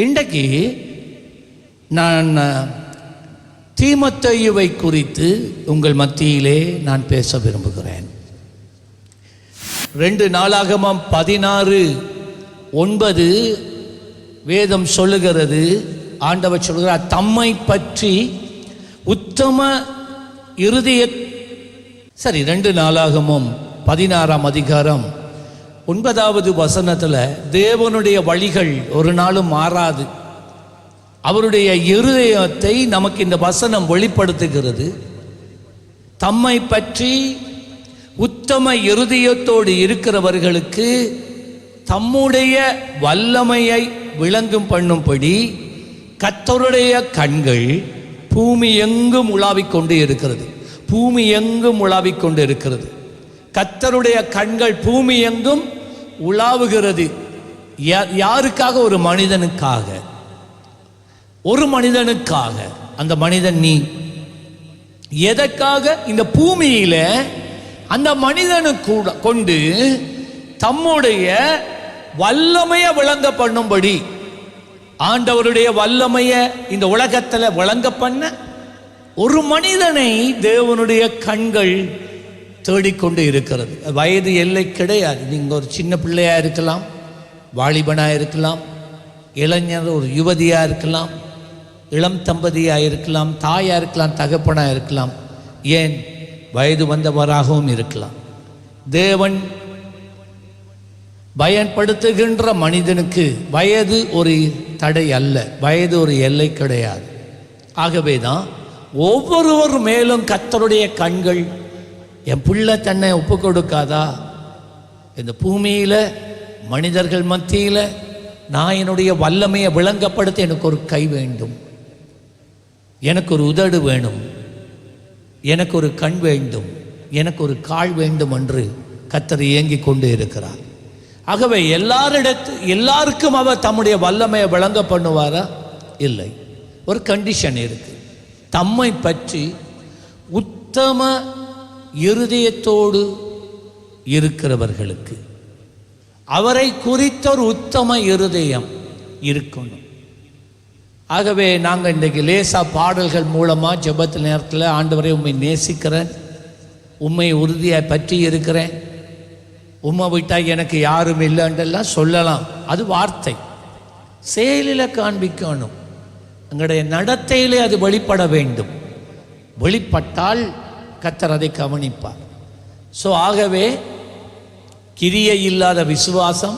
இன்றைக்கு நான் தீமோத்தேயுவை குறித்து உங்கள் மத்தியிலே நான் பேச விரும்புகிறேன். 2 நாளாகமம் 16:9 வேதம் சொல்லுகிறது, ஆண்டவர் சொல்லுகிறார், தம்மை பற்றி உத்தம இருதய 2 நாளாகமம் 16ஆம் அதிகாரம் 9வது வசனத்தில் தேவனுடைய வழிகள் ஒரு நாளும் மாறாது. அவருடைய இருதயத்தை நமக்கு இந்த வசனம் வெளிப்படுத்துகிறது. தம்மை பற்றி உத்தம இருதயத்தோடு இருக்கிறவர்களுக்கு தம்முடைய வல்லமையை விளங்கும் பண்ணும்படி கர்த்தருடைய கண்கள் பூமி எங்கும் உலாவிக் கொண்டு இருக்கிறது. பூமி எங்கும் உலாவிக் கொண்டு இருக்கிறது. கர்த்தருடைய கண்கள் பூமி எங்கும் உலாவுகிறது. யாருக்காக? ஒரு மனிதனுக்காக. ஒரு மனிதனுக்காக. அந்த மனிதன் நீ. எதற்காக? இந்த பூமியில அந்த மனிதனு கொண்டு தம்முடைய வல்லமையை விளங்க பண்ணும்படி, ஆண்டவருடைய வல்லமையை இந்த உலகத்தில் விளங்க பண்ண ஒரு மனிதனை தேவனுடைய கண்கள் தேடிக்கொண்டு இருக்கிறது. வயது எல்லை கிடையாது. நீங்கள் ஒரு சின்ன பிள்ளையாக இருக்கலாம், வாலிபனாக இருக்கலாம், இளைஞர் ஒரு யுவதியாக இருக்கலாம், இளம் தம்பதியாக இருக்கலாம், தாயாக இருக்கலாம், தகப்பனாக இருக்கலாம், ஏன் வயது வந்தவராகவும் இருக்கலாம். தேவன் பயன்படுத்துகின்ற மனிதனுக்கு வயது ஒரு தடை அல்ல, வயது ஒரு எல்லை கிடையாது. ஆகவே தான் ஒவ்வொருவர் மேலும் கர்த்தருடைய கண்கள், என் பிள்ளை தன்னை ஒப்பு கொடுக்காதா? இந்த பூமியில் மனிதர்கள் மத்தியில் நான் என்னுடைய வல்லமையை விளங்கப்படுத்த எனக்கு ஒரு கை வேண்டும், எனக்கு ஒரு உதடு வேணும், எனக்கு ஒரு கண் வேண்டும், எனக்கு ஒரு கால் வேண்டும் என்று கர்த்தர் ஏங்கிக் கொண்டு இருக்கிறார். ஆகவே எல்லாருக்கும் அவர் தம்முடைய வல்லமையை விளங்க பண்ணுவாரா? இல்லை. ஒரு கண்டிஷன் இருக்கு. தம்மை பற்றி உத்தம இருதயத்தோடு இருக்கிறவர்களுக்கு, அவரை குறித்த ஒரு உத்தம இருதயம் இருக்கணும். ஆகவே நாங்கள் இன்றைக்கு லேசா பாடல்கள் மூலமாக ஜெபத்து நேரத்தில், ஆண்டவரை உம்மை நேசிக்கிறேன், உம்மை உறுதியாக பற்றி இருக்கிறேன், உம்மை விட்டால் எனக்கு யாரும் இல்லைன்றெல்லாம் சொல்லலாம். அது வார்த்தை. செயலில் காண்பிக்கணும். எங்களுடைய நடத்தையிலே அது வெளிப்பட வேண்டும். வெளிப்பட்டால் கர்த்தர் அதை கவனிப்பார். ஆகவே கிரியை இல்லாத விசுவாசம்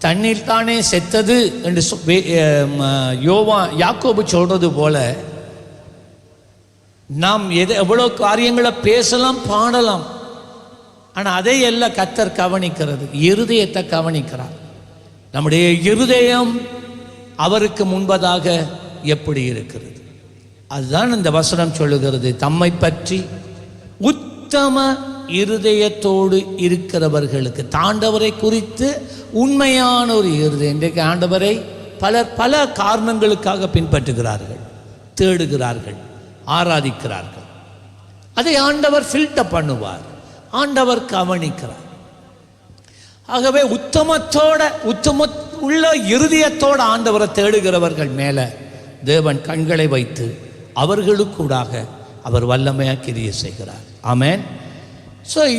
தண்ணீர் தானே செத்தது என்று யாக்கோபு சொல்றது போல, நாம் எவ்வளோ காரியங்களை பேசலாம், பாடலாம், ஆனால் அதை எல்லாம் கர்த்தர் கவனிக்கிறது. இருதயத்தை கவனிக்கிறார். நம்முடைய இருதயம் அவருக்கு முன்பதாக எப்படி இருக்கிறது? அதுதான் இந்த வசனம் சொல்லுகிறது. தம்மை பற்றி உத்தம இருதயத்தோடு இருக்கிறவர்களுக்கு, ஆண்டவரை குறித்து உண்மையான ஒரு இருதயம். இன்றைக்கு ஆண்டவரை பல காரணங்களுக்காக பின்பற்றுகிறார்கள், தேடுகிறார்கள், ஆராதிக்கிறார்கள். அதை ஆண்டவர் ஃபில்டர் பண்ணுவார், ஆண்டவர் கவனிக்கிறார். ஆகவே உத்தம உள்ள இருதயத்தோடு ஆண்டவரை தேடுகிறவர்கள் மேலே தேவன் கண்களை வைத்து அவர்களுக்கூடாக அவர் வல்லமையாக கிரியை செய்கிறார். ஆமென்.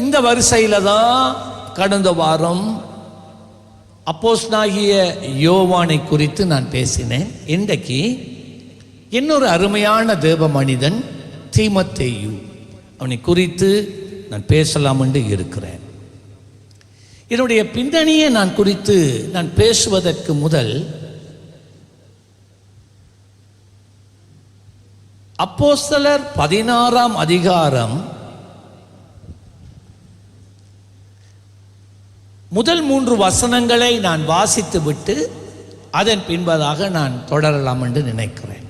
இந்த வரிசையில் தான் கடந்த வாரம் அப்போஸ்தலனாகிய யோவானை குறித்து நான் பேசினேன். இன்றைக்கு இன்னொரு அருமையான தேவ மனிதன் தீமோத்தேயு, அவனை குறித்து நான் பேசலாம் என்று இருக்கிறேன். என்னுடைய பின்னணியை குறித்து நான் பேசுவதற்கு முதல், அப்போஸ்தலர் 16ஆம் அதிகாரம் முதல் 3 வசனங்களை நான் வாசித்து விட்டு அதன் பின்பதாக நான் தொடரலாம் என்று நினைக்கிறேன்.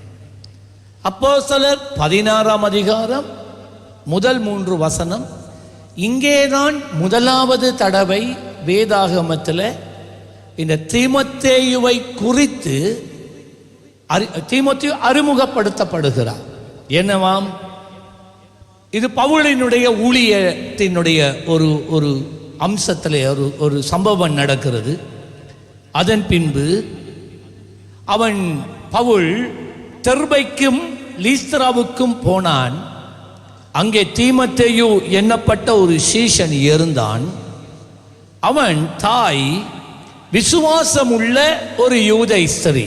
அப்போஸ்தலர் 16ஆம் அதிகாரம் முதல் 3 வசனம். இங்கேதான் முதலாவது தடவை வேதாகமத்தில் இந்த தீமோத்தேயுவை குறித்து தீமோத்தேயு அறிமுகப்படுத்தப்படுகிறார். என்னவாம்? இது பவுலினுடைய ஊழியத்தினுடைய ஒரு அம்சத்தில் ஒரு சம்பவம் நடக்கிறது. அதன் பின்பு அவன் பவுல் தெர்பைக்கும் லீஸ்திராவுக்கும் போனான். அங்கே தீமோத்தேயு எண்ணப்பட்ட ஒரு சீஷன் இருந்தான். அவன் தாய் விசுவாசமுள்ள ஒரு யூத ஸ்திரீ.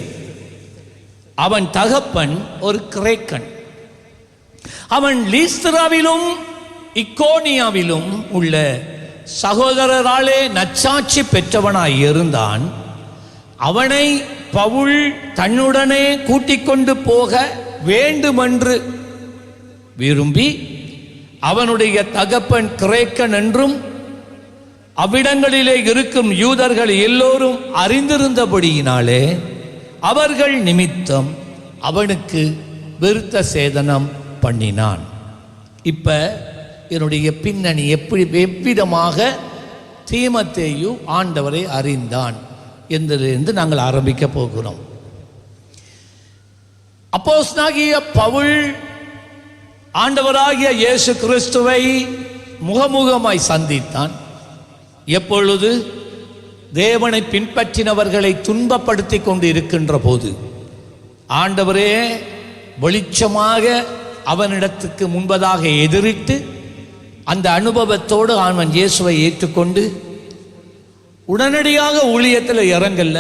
அவன் தகப்பன் ஒரு கிரேக்கன். அவன் லீஸ்திராவிலும் இக்கோனியாவிலும் உள்ள சகோதரராலே நற்சாட்சி பெற்றவனாய் இருந்தான். அவனை பவுல் தன்னுடனே கூட்டிக் கொண்டு போக வேண்டுமென்று விரும்பி, அவனுடைய தகப்பன் கிரேக்கன் என்றும் அவ்விடங்களிலே இருக்கும் யூதர்கள் எல்லோரும் அறிந்திருந்தபடியினாலே அவர்கள் நிமித்தம் அவனுக்கு விருத்த சேதனம் பண்ணினான். இப்ப என்னுடைய பின்னணி எவ்விதமாக தீமோத்தேயு ஆண்டவரை அறிந்தான் என்பதிலிருந்து நாங்கள் ஆரம்பிக்க போகிறோம். அப்போஸ்தலனாகிய பவுல் ஆண்டவராகிய இயேசு கிறிஸ்துவை முகமுகமாய் சந்தித்தான். எப்பொழுது? தேவனை பின்பற்றினவர்களை துன்பப்படுத்தி கொண்டு இருக்கின்ற போது ஆண்டவரே வெளிச்சமாக அவனிடத்துக்கு முன்பதாக எதிரிட்டு அந்த அனுபவத்தோடு அவன் இயேசுவை ஏற்றுக்கொண்டு உடனடியாக ஊழியத்தில் இறங்கல்ல.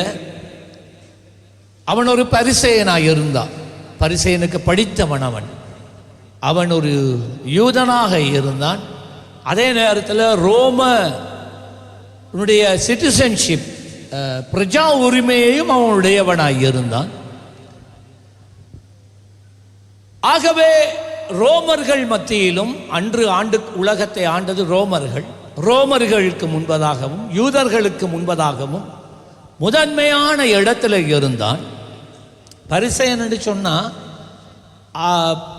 அவன் ஒரு பரிசேயனாய் இருந்தான். பரிசேயனுக்கு படித்தவன். அவன் ஒரு யூதனாக இருந்தான். அதே நேரத்தில் ரோமனுடைய சிட்டிசன்ஷிப் பிரஜா உரிமையையும் அவனுடையவனாய் இருந்தான். ஆகவே ரோமர்கள் மத்தியிலும் அன்று உலகத்தை ஆண்டது ரோமர்களுக்கு முன்பதாகவும் யூதர்களுக்கு முன்பதாகவும் முதன்மையான இடத்துல இருந்தான். பரிசேயன் என்று சொன்னால்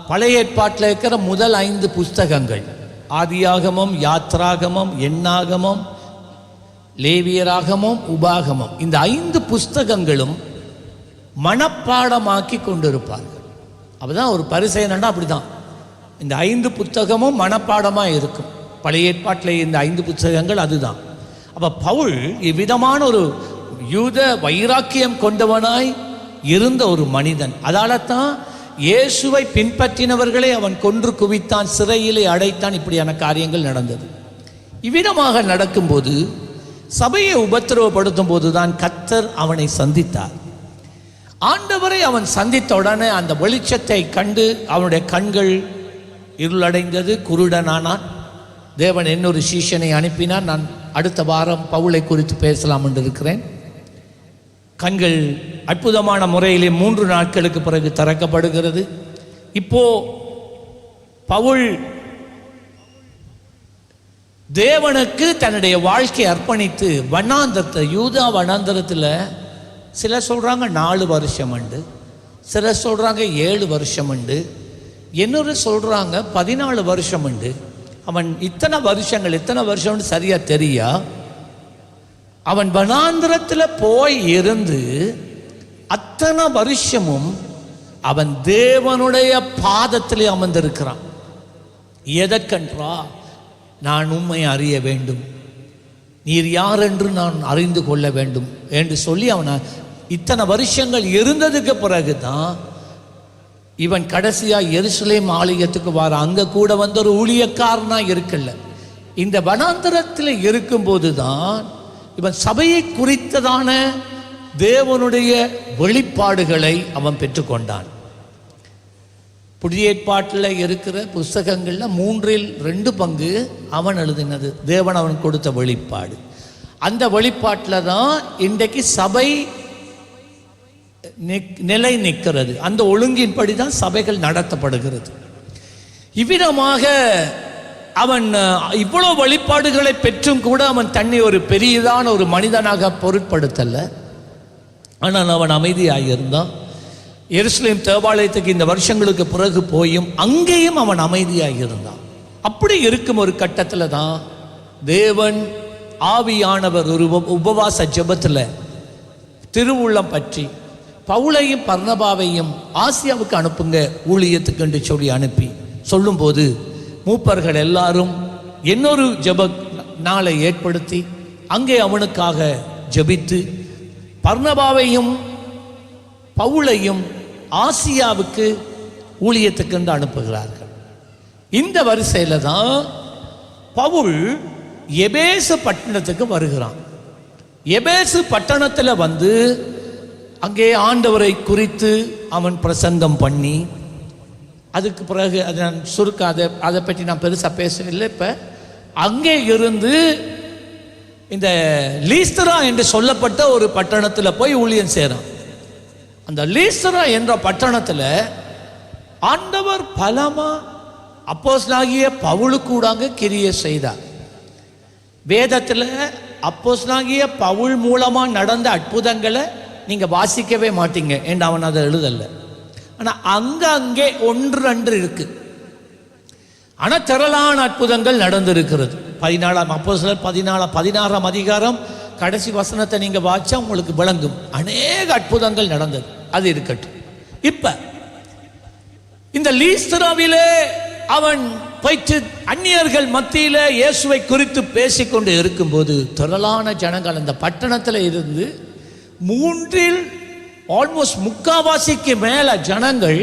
பழைய ஏற்பாட்டில் இருக்கிற முதல் 5 புஸ்தகங்கள், ஆதியாகமம், யாத்ராகமம், எண்ணாகமம், லேவியராகமம், உபாகமம், இந்த 5 புஸ்தகங்களும் மனப்பாடமாக்கி கொண்டிருப்பார்கள். அப்போதான் ஒரு பரிசேயனா அப்படிதான். இந்த 5 புத்தகமும் மனப்பாடமாக இருக்கும். பழைய ஏற்பாட்டில் இந்த 5 புத்தகங்கள் அதுதான். அப்போ பவுல் இவ்விதமான ஒரு யூத வைராக்கியம் கொண்டவனாய் இருந்த ஒரு மனிதன். அதால தான் இயேசுவை பின்பற்றினவர்களை அவன் கொன்று குவித்தான், சிறையிலே அடைத்தான். இப்படியான காரியங்கள் நடந்தது. இவ்விதமாக நடக்கும்போது, சபையை உபத்திரவப்படுத்தும் போதுதான் கர்த்தர் அவனை சந்தித்தார். ஆண்டவரை அவன் சந்தித்த உடனே அந்த வெளிச்சத்தை கண்டு அவனுடைய கண்கள் இருளடைந்தது, குருடனானான். தேவன் இன்னொரு சீஷனை அனுப்பினார். நான் அடுத்த வாரம் பவுலை குறித்து பேசலாம் என்று இருக்கிறேன். கண்கள் அற்புதமான முறையிலே 3 நாட்களுக்கு பிறகு திறக்கப்படுகிறது. இப்போ பவுல் தேவனுக்கு தன்னுடைய வாழ்க்கையை அர்ப்பணித்து வனாந்தரத்தை, யூதா வனாந்தரத்தில் சிலர் சொல்கிறாங்க 4 வருஷம் உண்டு, சிலர் சொல்கிறாங்க 7 வருஷம் உண்டு, இன்னொரு சொல்கிறாங்க 14 வருஷம் உண்டு. அவன் எத்தனை வருஷம்னு சரியா தெரியா. அவன் வனாந்திரத்தில் போய் இருந்து அத்தனை வருஷமும் அவன் தேவனுடைய பாதத்திலே அமர்ந்திருக்கிறான். எதற்கென்றா, நான் உம்மை அறிய வேண்டும், நீர் யார் என்று நான் அறிந்து கொள்ள வேண்டும் என்று சொல்லி அவன் இத்தனை வருஷங்கள் இருந்ததுக்கு பிறகுதான் இவன் கடைசியா எருசலேம் ஆலயத்துக்கு வர. அங்க கூட வந்து ஒரு ஊழியக்காரனா இருக்கல. இந்த வனாந்தரத்தில் இருக்கும்போது தான் இவன் சபையை குறித்ததான தேவனுடைய வெளிப்பாடுகளை அவன் பெற்றுக்கொண்டான். புதிய ஏற்பாட்டில் இருக்கிற புஸ்தகங்களில் 3/2 பங்கு அவன் எழுதினது, தேவன் அவன் கொடுத்த வெளிப்பாடு. அந்த வெளிப்பாட்டில் தான் இன்றைக்கு சபை நிலை நிற்கிறது. அந்த ஒழுங்கின்படி தான் சபைகள் நடத்தப்படுகிறது. இவ்விதமாக அவன் இவ்வளவு வெளிப்பாடுகளை பெற்றும் கூட அவன் தன்னை ஒரு பெரியதான ஒரு மனிதனாக பொருட்படுத்தல. ஆனால் அவன் அமைதியாக இருந்தான். எருசலேம் தேவாலயத்துக்கு இந்த வருஷங்களுக்கு பிறகு போயும் அங்கேயும் அவன் அமைதியாக இருந்தான். அப்படி இருக்கும் ஒரு கட்டத்தில் தான் தேவன் ஆவியானவர் ஒரு உபவாச ஜெபத்தில் திருவுள்ளம் பற்றி பவுலையும் பர்னபாவையும் ஆசியாவுக்கு அனுப்புங்க ஊழியத்துக்கு என்று சொல்லி அனுப்பி சொல்லும்போது மூப்பர்கள் எல்லாரும் இன்னொரு ஜெப நாளை ஏற்படுத்தி அங்கே அவனுக்காக ஜெபித்து பர்னபாவையும் பவுலையும் ஆசியாவுக்கு ஊழியத்துக்கு என்று அனுப்புகிறார்கள். இந்த வரிசையில் தான் பவுல் எபேசு பட்டணத்துக்கு வருகிறான். எபேசு பட்டணத்தில் வந்து அங்கே ஆண்டவரை குறித்து அவன் பிரசங்கம் பண்ணி, அதுக்கு பிறகு அதை நான் அதை பற்றி நான் பெருசாக பேசவில்லை. இப்போ அங்கே இருந்து இந்த லீஸ்தரா என்று சொல்லப்பட்ட ஒரு பட்டணத்தில் போய் ஊழியம் செய்கிறான். அந்த லீஸ்தரா என்ற பட்டணத்தில் ஆண்டவர் பலமா அப்போஸ்தலனாகிய பவுலுக்கு கூடாங்க கிரியை செய்தார். வேதத்தில் அப்போஸ்தலனாகிய பவுல் மூலமாக நடந்த அற்புதங்களை நீங்கள் வாசிக்கவே மாட்டீங்க என்று அவன் அதை எழுதலை. ஆனால் அங்கே ஒன்று ரெண்டு இருக்கு. ஆனால் திரளான அற்புதங்கள் நடந்திருக்கிறது. 14 அப்போஸ்தலர் 16 அதிகாரம் கடைசி வசனத்தை நீங்கள் வாச்சா உங்களுக்கு விளங்கும். அநேக அற்புதங்கள் நடந்தது. அது இருக்கட்டும். இப்ப இந்த லீஸ்தராவிலே அவன் போயிட்டு அந்நியர்கள் மத்தியில் இயேசுவை குறித்து பேசிக்கொண்டு இருக்கும்போது திரளான ஜனங்கள் அந்த பட்டணத்தில் இருந்து ஆல்மோஸ்ட் முக்காவாசிக்கு மேல ஜனங்கள்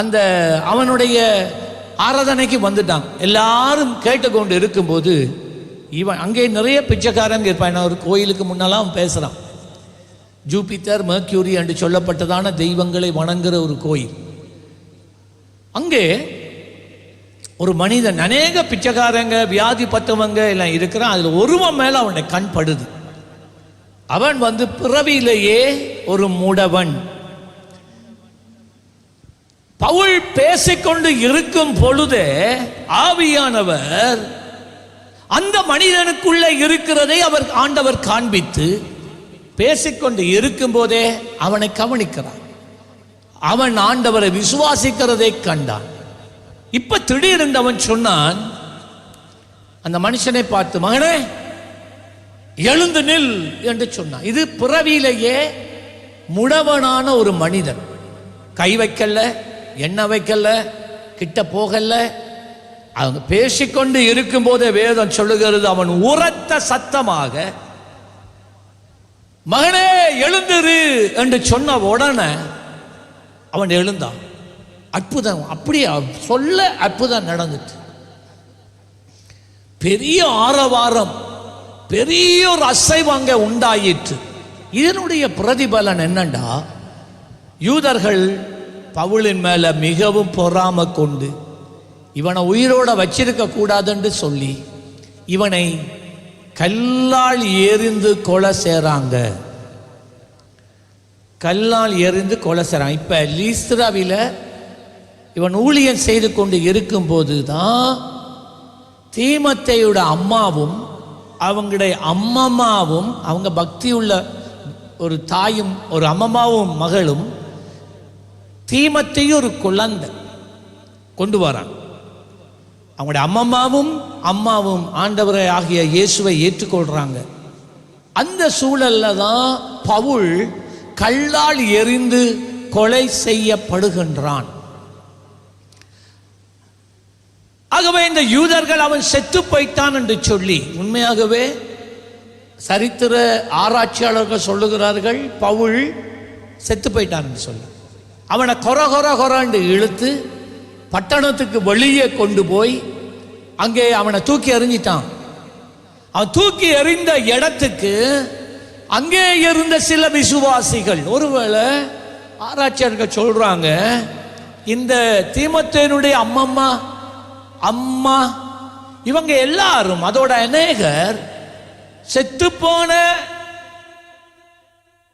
அந்த அவனுடைய ஆராதனைக்கு வந்துட்டாங்க. எல்லாரும் கேட்டுக்கொண்டு இருக்கும்போது இவன் அங்கே நிறைய பிச்சைக்காரங்க இருப்பான். ஒரு கோயிலுக்கு முன்னெல்லாம் பேசுகிறான். ஜூபிட்டர் மெர்க்யூரி என்று சொல்லப்பட்டதான தெய்வங்களை வணங்குகிற ஒரு கோயில். அங்கே ஒரு மனிதன், அநேக பிச்சைக்காரங்க வியாதிப்பட்டவங்க எல்லாம் இருக்கிறான். அதில் ஒருவன் மேலே அவனுடைய கண் படுது. அவன் வந்து பிறவியிலேயே ஒரு முடவன். பவுல் பேசிக்கொண்டு இருக்கும் பொழுதே ஆவியானவர் அந்த மனிதனுக்குள்ள இருக்கிறதை ஆண்டவர் காண்பித்து பேசிக்கொண்டு இருக்கும் போதே அவனை கவனிக்கிறான். அவன் ஆண்டவரை விசுவாசிக்கிறதை கண்டான். இப்ப திடீரென்று அவன் சொன்னான், அந்த மனுஷனை பார்த்து, மகனே எழுந்து நில் என்று சொன்னான். இது பிறவியிலேயே முடவனான ஒரு மனிதன். கை வைக்கல, எண்ணெய் வைக்கல, கிட்ட போகல. அவங்க பேசிக்கொண்டு இருக்கும் போதே வேதம் சொல்லுகிறது, அவன் உரத்த சத்தமாக மகனே எழுந்திரு என்று சொன்ன உடனே அவன் எழுந்தான். அற்புதம் அப்படியே சொல்ல அற்புதம் நடந்துட்டு, பெரிய ஆரவாரம், பெரிய ஒரு அசைவம் அங்கே உண்டாயிற்று. இதனுடைய பிரதிபலன் என்னண்டா, யூதர்கள் பவுலின் மேல மிகவும் பொறாமை கொண்டு இவனை உயிரோட வச்சிருக்க கூடாதுன்னு சொல்லி இவனை கல்லால் எறிந்து கொலை செய்றாங்க. கல்லால் எறிந்து கொலை செய்றாங்க. இப்ப லீஸ்திராவில இவன் ஊழியம் செய்து கொண்டு இருக்கும் போது தான் தீமோத்தேயுடைய அம்மாவும் அவங்களுடைய அம்மம்மாவும், அவங்க பக்தி உள்ள ஒரு தாயும் ஒரு அம்மம்மாவும் மகளும் தீமோத்தேயு ஒரு குழந்தை கொண்டு வராங்க. அவங்களுடைய அம்மாவும் ஆண்டவரை ஆகிய இயேசுவை ஏற்றுக்கொள்றாங்க. அந்த சூழல்ல தான் பவுல் கல்லால் எறிந்து கொலை செய்யப்படுகின்றான். ஆகவே இந்த யூதர்கள் அவன் செத்து போய்த்தான் என்று சொல்லி, உண்மையாகவே சரித்திர ஆராய்ச்சியாளர்கள் சொல்லுகிறார்கள் பவுல் செத்து போயிட்டான் என்று சொல்லி அவனை கொரண்டு இழுத்து பட்டணத்துக்கு வெளியே கொண்டு போய் அங்கே அவனை தூக்கி எறிஞ்சிட்டான். அவன் தூக்கி எறிந்த இடத்துக்கு அங்கே இருந்த சில விசுவாசிகள், ஒருவேளை ஆராய்ச்சியாளர்கள் சொல்றாங்க, இந்த தீமோத்தேயுடைய அம்மா இவங்க எல்லாரும், அதோட அநேகர் செத்து போன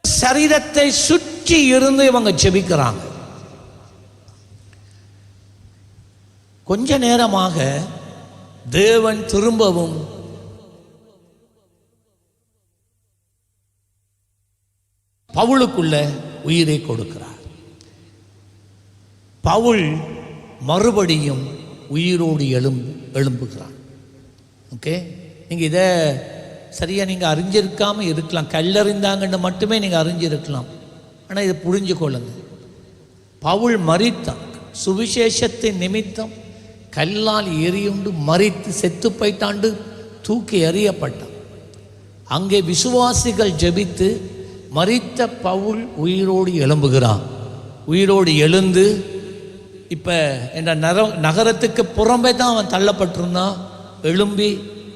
சரீரத்தை சுற்றி இருந்து இவங்க ஜெபிக்கிறாங்க. கொஞ்ச நேரமாக தேவன் திரும்பவும் பவுலுக்குள்ள உயிரை கொடுக்கிறார். பவுல் மறுபடியும் உயிரோடு எழும்புகிறான். ஓகே, நீங்கள் இதை சரியாக நீங்கள் அறிஞ்சிருக்காமல் இருக்கலாம், கல்லறிந்தாங்கன்னு மட்டுமே நீங்கள் அறிஞ்சிருக்கலாம். ஆனால் இதை புரிஞ்சு கொள்ளுங்க, பவுல் மரித்தான், சுவிசேஷத்தின் நிமித்தம் கல்லால் எரியுண்டு மரித்து செத்து போய்த்தாண்டு தூக்கி எறியப்பட்டான். அங்கே விசுவாசிகள் ஜெபித்து மரித்த பவுல் உயிரோடு எழும்புகிறான். உயிரோடு எழுந்து இப்போ என்ற நகரத்துக்கு புறம்பே தான் அவன் தள்ளப்பட்டிருந்தான். எழும்பி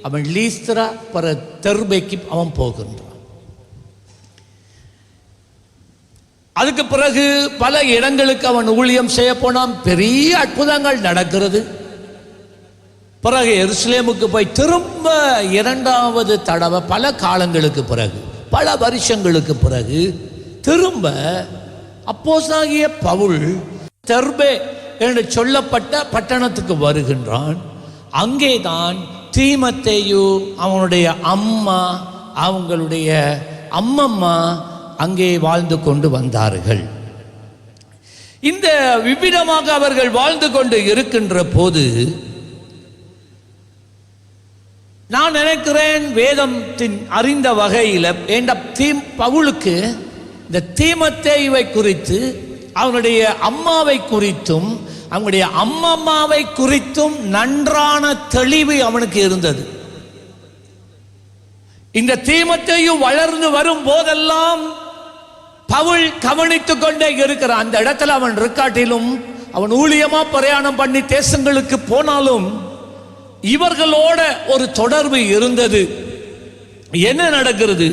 அவன் லீஸ்திரா பிற தெர்பேக்கு அவன் போகின்றான். அதுக்கு பிறகு பல இடங்களுக்கு அவன் ஊழியம் செய்ய போனான். பெரிய அற்புதங்கள் நடக்கிறது. பிறகு எருசலேமுக்கு போய் திரும்ப இரண்டாவது தடவை பல காலங்களுக்கு பிறகு, பல வருஷங்களுக்கு பிறகு திரும்ப அப்போஸ்தலனாகிய பவுல் தெர்பே என்று சொல்லப்பட்ட பட்டணத்துக்கு வருகின்றான். அங்கேதான் தீமத்தேயு, அவனுடைய அம்மா, அவங்களுடைய அம்மம்மா அங்கே வாழ்ந்து கொண்டு வந்தார்கள். இந்த விபிடமாக அவர்கள் வாழ்ந்து கொண்டு இருக்கின்ற போது நான் நினைக்கிறேன், வேதத்தின் அறிந்த வகையில் பவுலுக்கு இந்த தீமத்தேயுவை குறித்து, அவனுடைய அம்மாவை குறித்தும் அவனுடைய அம்மம்மாவை குறித்தும் நன்றான தெளிவு அவனுக்கு இருந்தது. இந்த தீமத்தேயு வளர்ந்து வரும் போதெல்லாம் பவுல் கவனித்துக் கொண்டே இருக்கிறான். அந்த இடத்துல அவன் இருக்காட்டிலும், அவன் ஊழியமா பிரயாணம் பண்ணி தேசங்களுக்கு போனாலும் இவர்களோட ஒரு தொடர்பு இருந்தது. என்ன நடக்கிறது?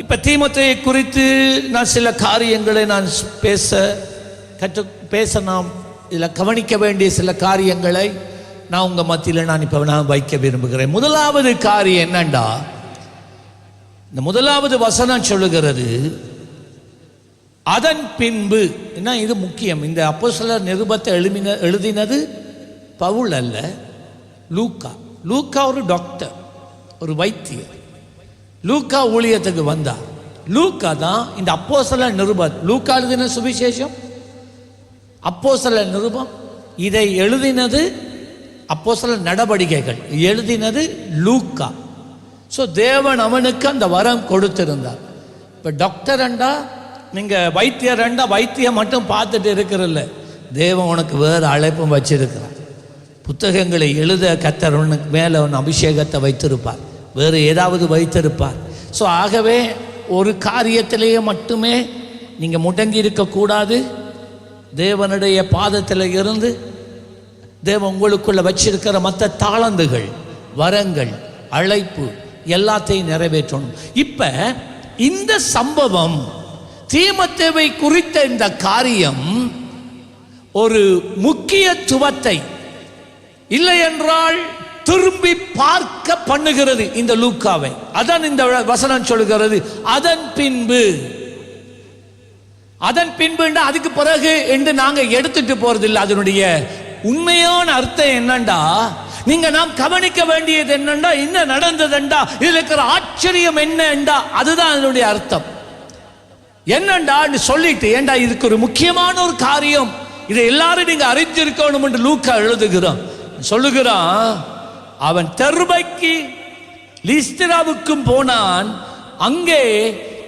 இப்ப தீமோத்தேயை குறித்து நான் சில காரியங்களை நான் பேச நாம் இதில் கவனிக்க வேண்டிய சில காரியங்களை நான் உங்க மத்தியில் நான் இப்ப நான் வைக்க விரும்புகிறேன். முதலாவது காரியம் என்னண்டா, இந்த முதலாவது வசனம் சொல்லுகிறது, அதன் பின்பு. என்ன, இது முக்கியம். இந்த அப்போஸ்தலர் நிருபத்தை எழுதினது பவுல் அல்ல, லூக்கா. லூக்கா ஒரு டாக்டர், ஒரு வைத்தியர். லூக்கா ஊழியத்துக்கு வந்தார். லூக்கா தான் இந்த அப்போஸ்தலர் நிருபம். லூக்கா எழுதின சுவிசேஷம், அப்போஸ்தலர் நிருபம், இதை எழுதினது அப்போஸ்தலர் நடவடிக்கைகள், எழுதினது லூக்கா. ஸோ தேவன் அவனுக்கு அந்த வரம் கொடுத்திருந்தார். இப்போ டாக்டர் அண்டா, நீங்கள் வைத்தியர் அண்டா, வைத்தியம் மட்டும் பார்த்துட்டு இருக்கிறல்ல, தேவன் உனக்கு வேறு அழைப்பும் வச்சிருக்கிறார். புத்தகங்களை எழுத கர்த்தர் உனக்கு மேலே உன் அபிஷேகத்தை வைத்திருப்பார், வேறு ஏதாவது வைத்திருப்பார். ஸோ ஆகவே ஒரு காரியத்திலேயே மட்டுமே நீங்கள் முடங்கி இருக்கக்கூடாது. தேவனுடைய பாதத்தில் இருந்து தேவன் உங்களுக்குள்ள வச்சிருக்கிற மற்ற தாளந்துகள், வரங்கள், அழைப்பு எல்லாத்தையும் நிறைவேற்றணும். இப்ப இந்த சம்பவம், தீமோத்தேயுவை குறித்த இந்த காரியம் ஒரு முக்கியத்துவத்தை இல்லை என்றால் திரும்பி பார்க்க பண்ணுகிறது இந்த லூக்காவை. அதான் இந்த வசனம் சொல்லுகிறது, அதன் பின்பு. அதன் பின்பு அதுக்கு பிறகு என்று நாங்க எடுத்துட்டு போறது இல்லை. அதனுடைய உண்மையான அர்த்தம் என்னண்டா, நீங்க நாம் கவனிக்க வேண்டியது என்னண்டா, என்ன நடந்ததுண்டா, இதுல இருக்கிற ஆச்சரியம் என்னண்டா, அதுதான் அதனுடைய அர்த்தம். என்னண்டா சொல்லிட்டு, ஏண்டா இதுக்கு ஒரு முக்கியமான ஒரு காரியம், இதை எல்லாரும் நீங்க அறிஞ்சிருக்கணும் என்று லூக்கா எழுதுகிறான். சொல்லுகிறான், அவன் தெர்பைக்கு லீஸ்திராவுக்கும் போனான். அங்கே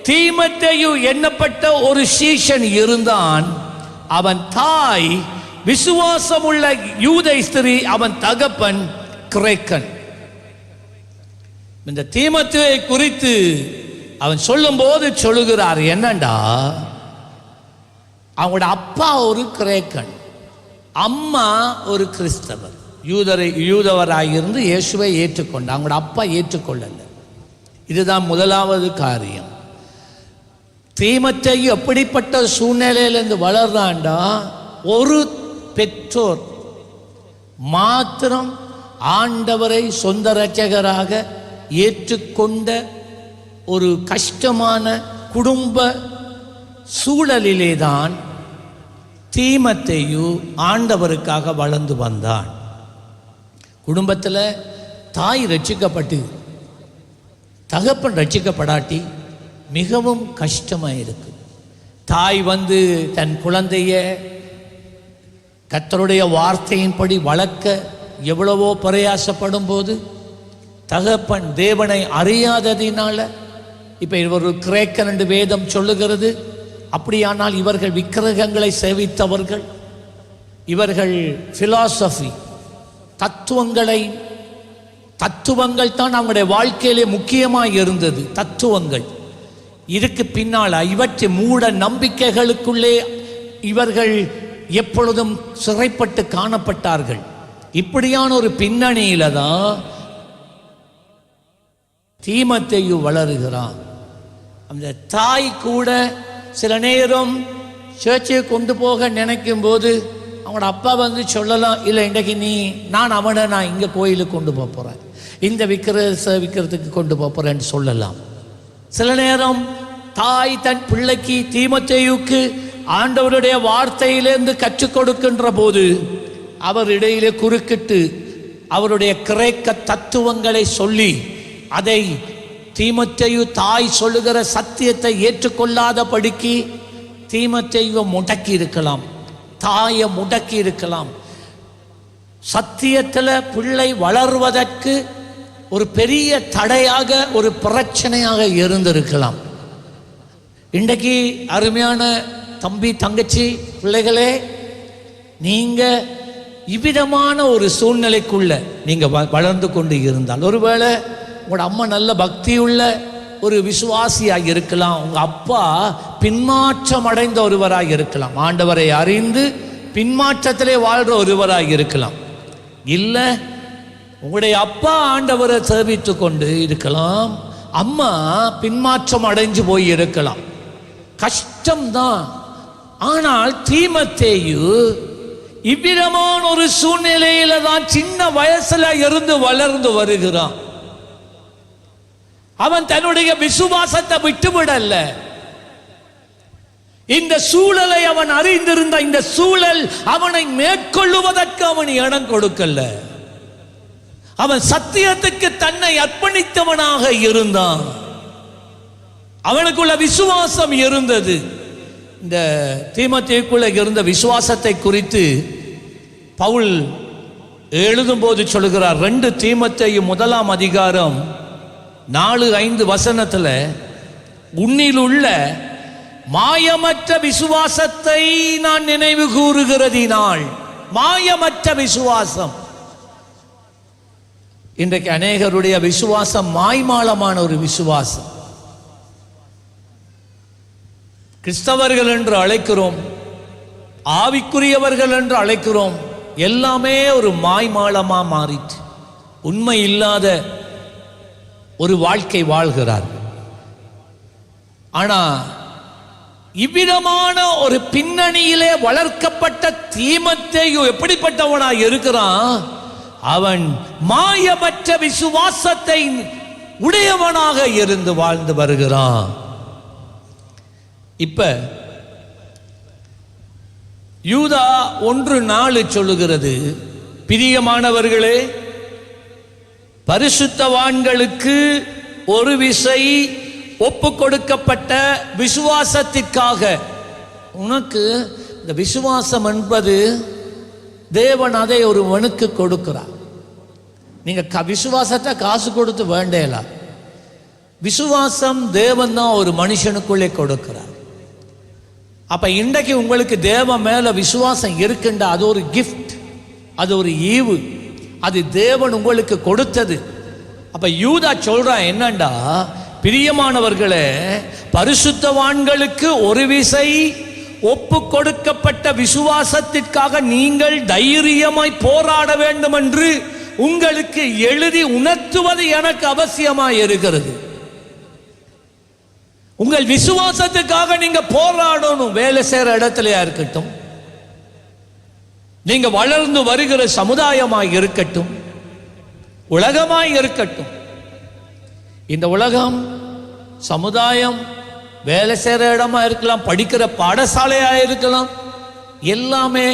தீமோத்தேயு எண்ணப்பட்ட ஒரு சீஷன் இருந்தான். அவன் தாய் விசுவாசமுள்ள யூத ஸ்திரீ, அவன் தகப்பன் கிரேக்கன். இந்த தீமோத்தேயுவை குறித்து அவன் சொல்லும் போது சொல்லுகிறார், என்னண்டா, அவங்களோட அப்பா ஒரு கிரேக்கன், அம்மா ஒரு கிறிஸ்தவர். யூதவராயிருந்து இயேசுவை ஏற்றுக்கொண்ட, அவங்களோட அப்பா ஏற்றுக்கொள்ளல. இதுதான் முதலாவது காரியம். தீமோத்தேயு எப்படிப்பட்ட சூழ்நிலையிலிருந்து வளர்றாண்டா, ஒரு பெற்றோர் மாத்திரம் ஆண்டவரை சொந்த இரட்சகராக ஏற்றுக்கொண்ட ஒரு கஷ்டமான குடும்ப சூழலிலே தான் தீமோத்தேயு ஆண்டவருக்காக வளர்ந்து வந்தான். குடும்பத்தில் தாய் ரட்சிக்கப்பட்டு தகப்பன் ரட்சிக்கப்படாட்டி மிகவும் கஷ்டமாக இருக்கு. தாய் தன் குழந்தைய கர்த்தருடைய வார்த்தையின்படி வளர்க்க எவ்வளவோ பிரயாசப்படும் போது, தகப்பன் தேவனை அறியாததினால, இப்போ இவர் ஒரு கிரேக்கன் என்று வேதம் சொல்லுகிறது. அப்படியானால் இவர்கள் விக்கிரகங்களை சேவித்தவர்கள், இவர்கள் பிலாசபி, தத்துவங்கள் தான் அவங்களுடைய வாழ்க்கையிலே முக்கியமாக இருந்தது. தத்துவங்கள் இதுக்கு பின்னால் இவற்றை மூட நம்பிக்கைகளுக்குள்ளே இவர்கள் எப்பொழுதும் சிறைப்பட்டு காணப்பட்டார்கள். இப்படியான ஒரு பின்னணியில தான் தீமோத்தேயு வளருகிறான். அந்த தாய் கூட சில நேரம் சர்ச்சை கொண்டு போக நினைக்கும் போது அவங்களோட அப்பா வந்து சொல்லலாம், இல்லை இன்றைக்கு நான் அவனை இங்கே கோயிலுக்கு கொண்டு போகிறேன், இந்த விற்கிறதுக்கு கொண்டு போகிறேன்னு சொல்லலாம். சில நேரம் தாய் தன் பிள்ளைக்கு தீமோத்தேயுக்கு ஆண்டவருடைய வார்த்தையிலிருந்து கற்றுக் கொடுக்கின்ற போது அவர் இடையிலே குறுக்கிட்டு அவருடைய கிரேக்க தத்துவங்களை சொல்லி அதை தீமோத்தேயு தாய் சொல்லுகிற சத்தியத்தை ஏற்றுக்கொள்ளாதபடிக்கு தீமோத்தேயுவை முடக்கி இருக்கலாம், தாயை முடக்கி இருக்கலாம். சத்தியத்தில் பிள்ளை வளர்வதற்கு ஒரு பெரிய தடையாக ஒரு பிரச்சனையாக இருந்திருக்கலாம். இன்றைக்கு அருமையான தம்பி தங்கச்சி பிள்ளைகளே, நீங்க இவ்விதமான ஒரு சூழ்நிலைக்குள்ள நீங்க வளர்ந்து கொண்டு இருந்தால், ஒருவேளை உங்களோட அம்மா நல்ல பக்தியுள்ள ஒரு விசுவாசியாக இருக்கலாம், உங்க அப்பா பின்மாற்றம் அடைந்த ஒருவராக இருக்கலாம், ஆண்டவரை அறிந்து பின்மாற்றத்திலே வாழ்ற ஒருவராக இருக்கலாம், இல்லை உங்களுடைய அப்பா ஆண்டவரை சேவித்து கொண்டு இருக்கலாம், அம்மா பின்மாற்றம் அடைஞ்சு போய் இருக்கலாம். கஷ்டம்தான். ஆனால் தீமோத்தேயு இவ்விதமான ஒரு சூழ்நிலையில தான் சின்ன வயசுல இருந்து வளர்ந்து வருகிறான். அவன் தன்னுடைய விசுவாசத்தை விட்டுவிடல. இந்த சூழலை அவன் அறிந்திருந்த இந்த சூழல் அவனை மேற்கொள்ளுவதற்கு அவன் இடம் கொடுக்கல. அவன் சத்தியத்துக்கு தன்னை அர்ப்பணித்தவனாக இருந்தான். அவனுக்குள்ள விசுவாசம் இருந்தது. இந்த தீமோத்தேயுக்குள்ள இருந்த விசுவாசத்தை குறித்து பவுல் எழுதும்போது சொல்லுகிறார். 2 தீமோத்தேயு 1ஆம் அதிகாரம் 4-5 வசனத்துல, உன்னில் உள்ள மாயமற்ற விசுவாசத்தை நான் நினைவு கூறுகிறதினால். மாயமற்ற விசுவாசம். இன்றைக்கு அநேகருடைய விசுவாசம் மாய்மாலமான ஒரு விசுவாசம். கிறிஸ்தவர்கள் என்று அழைக்கிறோம், ஆவிக்குரியவர்கள் என்று அழைக்கிறோம், எல்லாமே ஒரு மாய்மாலமா மாறிட்டு உண்மை இல்லாத ஒரு வாழ்க்கை வாழ்கிறார். ஆனா இவ்விதமான ஒரு பின்னணியிலே வளர்க்கப்பட்ட தீமோத்தேயு எப்படிப்பட்டவனாய் இருக்கிறான்? அவன் மாயமற்ற விசுவாசத்தை உடையவனாக இருந்து வாழ்ந்து வருகிறான். இப்ப யூதா 1:4 சொல்லுகிறது, பிரியமானவர்களே, பரிசுத்தவான்களுக்கு ஒரு விசை ஒப்பு கொடுக்கப்பட்ட விசுவாசத்திற்காக. உனக்கு இந்த விசுவாசம் என்பது தேவன் அதை ஒருவனுக்கு கொடுக்கிறார். நீங்க விசுவாசத்தை காசு கொடுத்து வேண்டேலாம். விசுவாசம் தேவன் தான் ஒரு மனுஷனுக்குள்ளே கொடுக்கிறார். அப்ப இன்றைக்கு உங்களுக்கு தேவன் மேல விசுவாசம் இருக்குண்டா அது ஒரு கிஃப்ட், அது ஒரு ஈவு, அது தேவன் உங்களுக்கு கொடுத்தது. அப்ப யூதா சொல்றான் என்னண்டா, பிரியமானவர்களே, பரிசுத்தவான்களுக்கு ஒரு விசை ஒப்பு கொடுக்கப்பட்ட விசுவாசத்திற்காக நீங்கள் தைரியமாய் போராட வேண்டும் என்று உங்களுக்கு எழுதி உணர்த்துவது எனக்கு அவசியமாய் இருக்கிறது. உங்கள் விசுவாசத்துக்காக நீங்க போராடணும். வேலை செய்யற இடத்துலயா இருக்கட்டும், நீங்க வளர்ந்து வருகிற சமுதாயமாய் இருக்கட்டும், உலகமாய் இருக்கட்டும். இந்த உலகம், சமுதாயம், வேலை செய்யற இடமா இருக்கலாம், படிக்கிற பாடசாலையா இருக்கலாம், எல்லாமே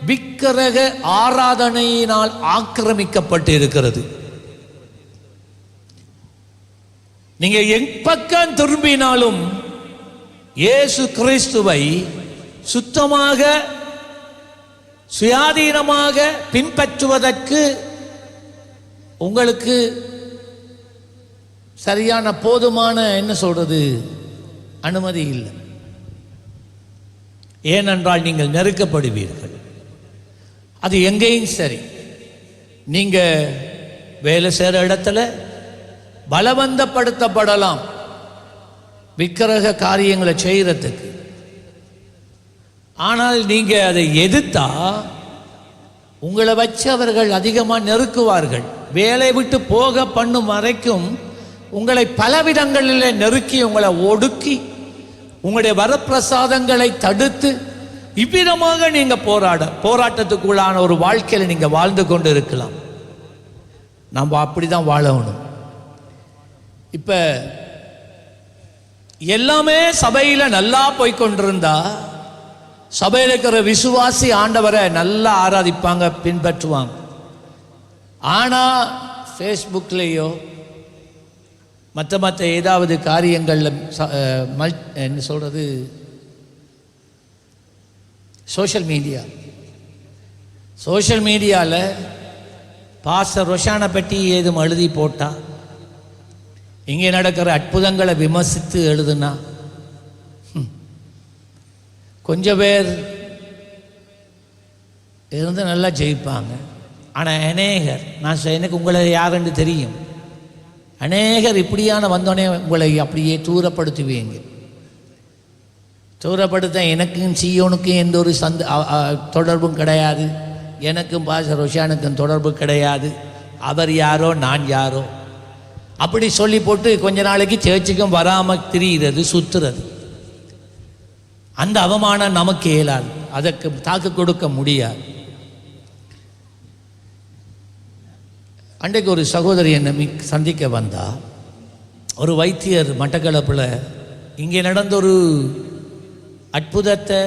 விக்கிரக ஆராதனையினால் ஆக்கிரமிக்கப்பட்டு இருக்கிறது. நீங்க எப்பக்கம் திரும்பினாலும் இயேசு கிறிஸ்துவை சுத்தமாக சுயாதீனமாக பின்பற்றுவதற்கு உங்களுக்கு சரியான போதுமான என்ன சொல்றது அனுமதி இல்லை. ஏனென்றால் நீங்கள் நெருக்கப்படுவீர்கள். அது எங்கேயும் சரி, நீங்க வேலை செய்கிற இடத்துல பலவந்தப்படுத்தப்படலாம். விக்கிரக காரியங்களை செய்கிறதுக்கு. ஆனால் நீங்கள் அதை எதிர்த்தா உங்களை வச்சு அவர்கள் அதிகமாக நெருக்குவார்கள். வேலை விட்டு போக பண்ணும் வரைக்கும் உங்களை பலவிதங்களில் நெருக்கி, உங்களை ஒடுக்கி, உங்களுடைய வரப்பிரசாதங்களை தடுத்து, இவ்விதமாக நீங்கள் போராட்டத்துக்குள்ளான ஒரு வாழ்க்கையில் நீங்கள் வாழ்ந்து கொண்டு இருக்கலாம். நம்ம அப்படி தான் வாழணும். இப்போ எல்லாமே சபையில் நல்லா போய்கொண்டிருந்தா சபையில் இருக்கிற விசுவாசி ஆண்டவரை நல்லா ஆராதிப்பாங்க, பின்பற்றுவாங்க. ஆனால் ஃபேஸ்புக்லேயோ மற்ற ஏதாவது காரியங்களில் என்ன சொல்கிறது, சோஷியல் மீடியாவில் பாஸ்டர் ரொஷானை பற்றி ஏதும் எழுதி போட்டா, இங்கே நடக்கிற அற்புதங்களை விமர்சித்து எழுதுனா கொஞ்சம் பேர் இருந்து நல்லா ஜெயிப்பாங்க. ஆனால் அநேகர், எனக்கு உங்களை யாருன்னு தெரியும், அநேகர் இப்படியான வந்தோடனே உங்களை அப்படியே தூரப்படுத்துவீங்க. தூரப்படுத்த எனக்கும் சீயோனுக்கும் எந்த ஒரு தொடர்பும் கிடையாது, எனக்கும் பாஸ்டர் ரொஷானுக்கும் தொடர்பு கிடையாது, அவர் யாரோ நான் யாரோ அப்படி சொல்லி போட்டு கொஞ்ச நாளைக்கு சேர்ச்சுக்கும் வராமல் திரிகிறது, சுற்றுறது. அந்த அவமானம் நமக்கு இயலாது, அதற்கு தாக்கு கொடுக்க முடியாது. அன்றைக்கு ஒரு சகோதரி என்னை சந்திக்க வந்தா, ஒரு வைத்தியர் மட்டக்களப்பில் இங்கே நடந்த ஒரு அற்புதத்தை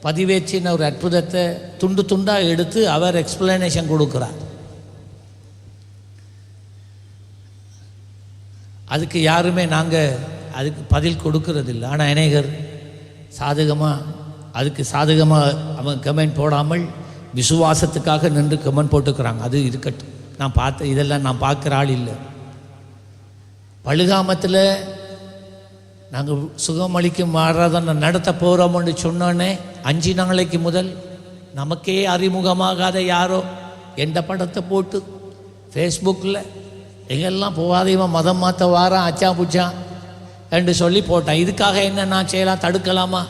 பதிவேற்றின ஒரு அற்புதத்தை துண்டு துண்டாக எடுத்து அவர் எக்ஸ்பிளனேஷன் கொடுக்குறார். அதுக்கு யாருமே நாங்கள் அதுக்கு பதில் கொடுக்கறதில்லை. ஆனால் அநேகர் அதுக்கு சாதகமாக அவன் கமெண்ட் போடாமல் விசுவாசத்துக்காக நின்று கமெண்ட் போட்டுக்கிறாங்க. அது இருக்கட்டும், இதெல்லாம் நான் பார்க்குற ஆள் இல்லை. பழுகாமத்தில் நாங்கள் சுகமளிக்கும் ஆராதனை நடத்த போகிறோம்னு சொன்னோன்னே 5 நாளைக்கு முதல் நமக்கே அறிமுகமாகாத யாரோ எந்த படத்தை போட்டு ஃபேஸ்புக்கில் எங்கெல்லாம் போகாதீவன் மதம் மாற்ற வாரம் அச்சா புச்சான் என்று சொல்லி போட்டான். இதுக்காக என்ன நான் செய்யலாம், தடுக்கலாமா,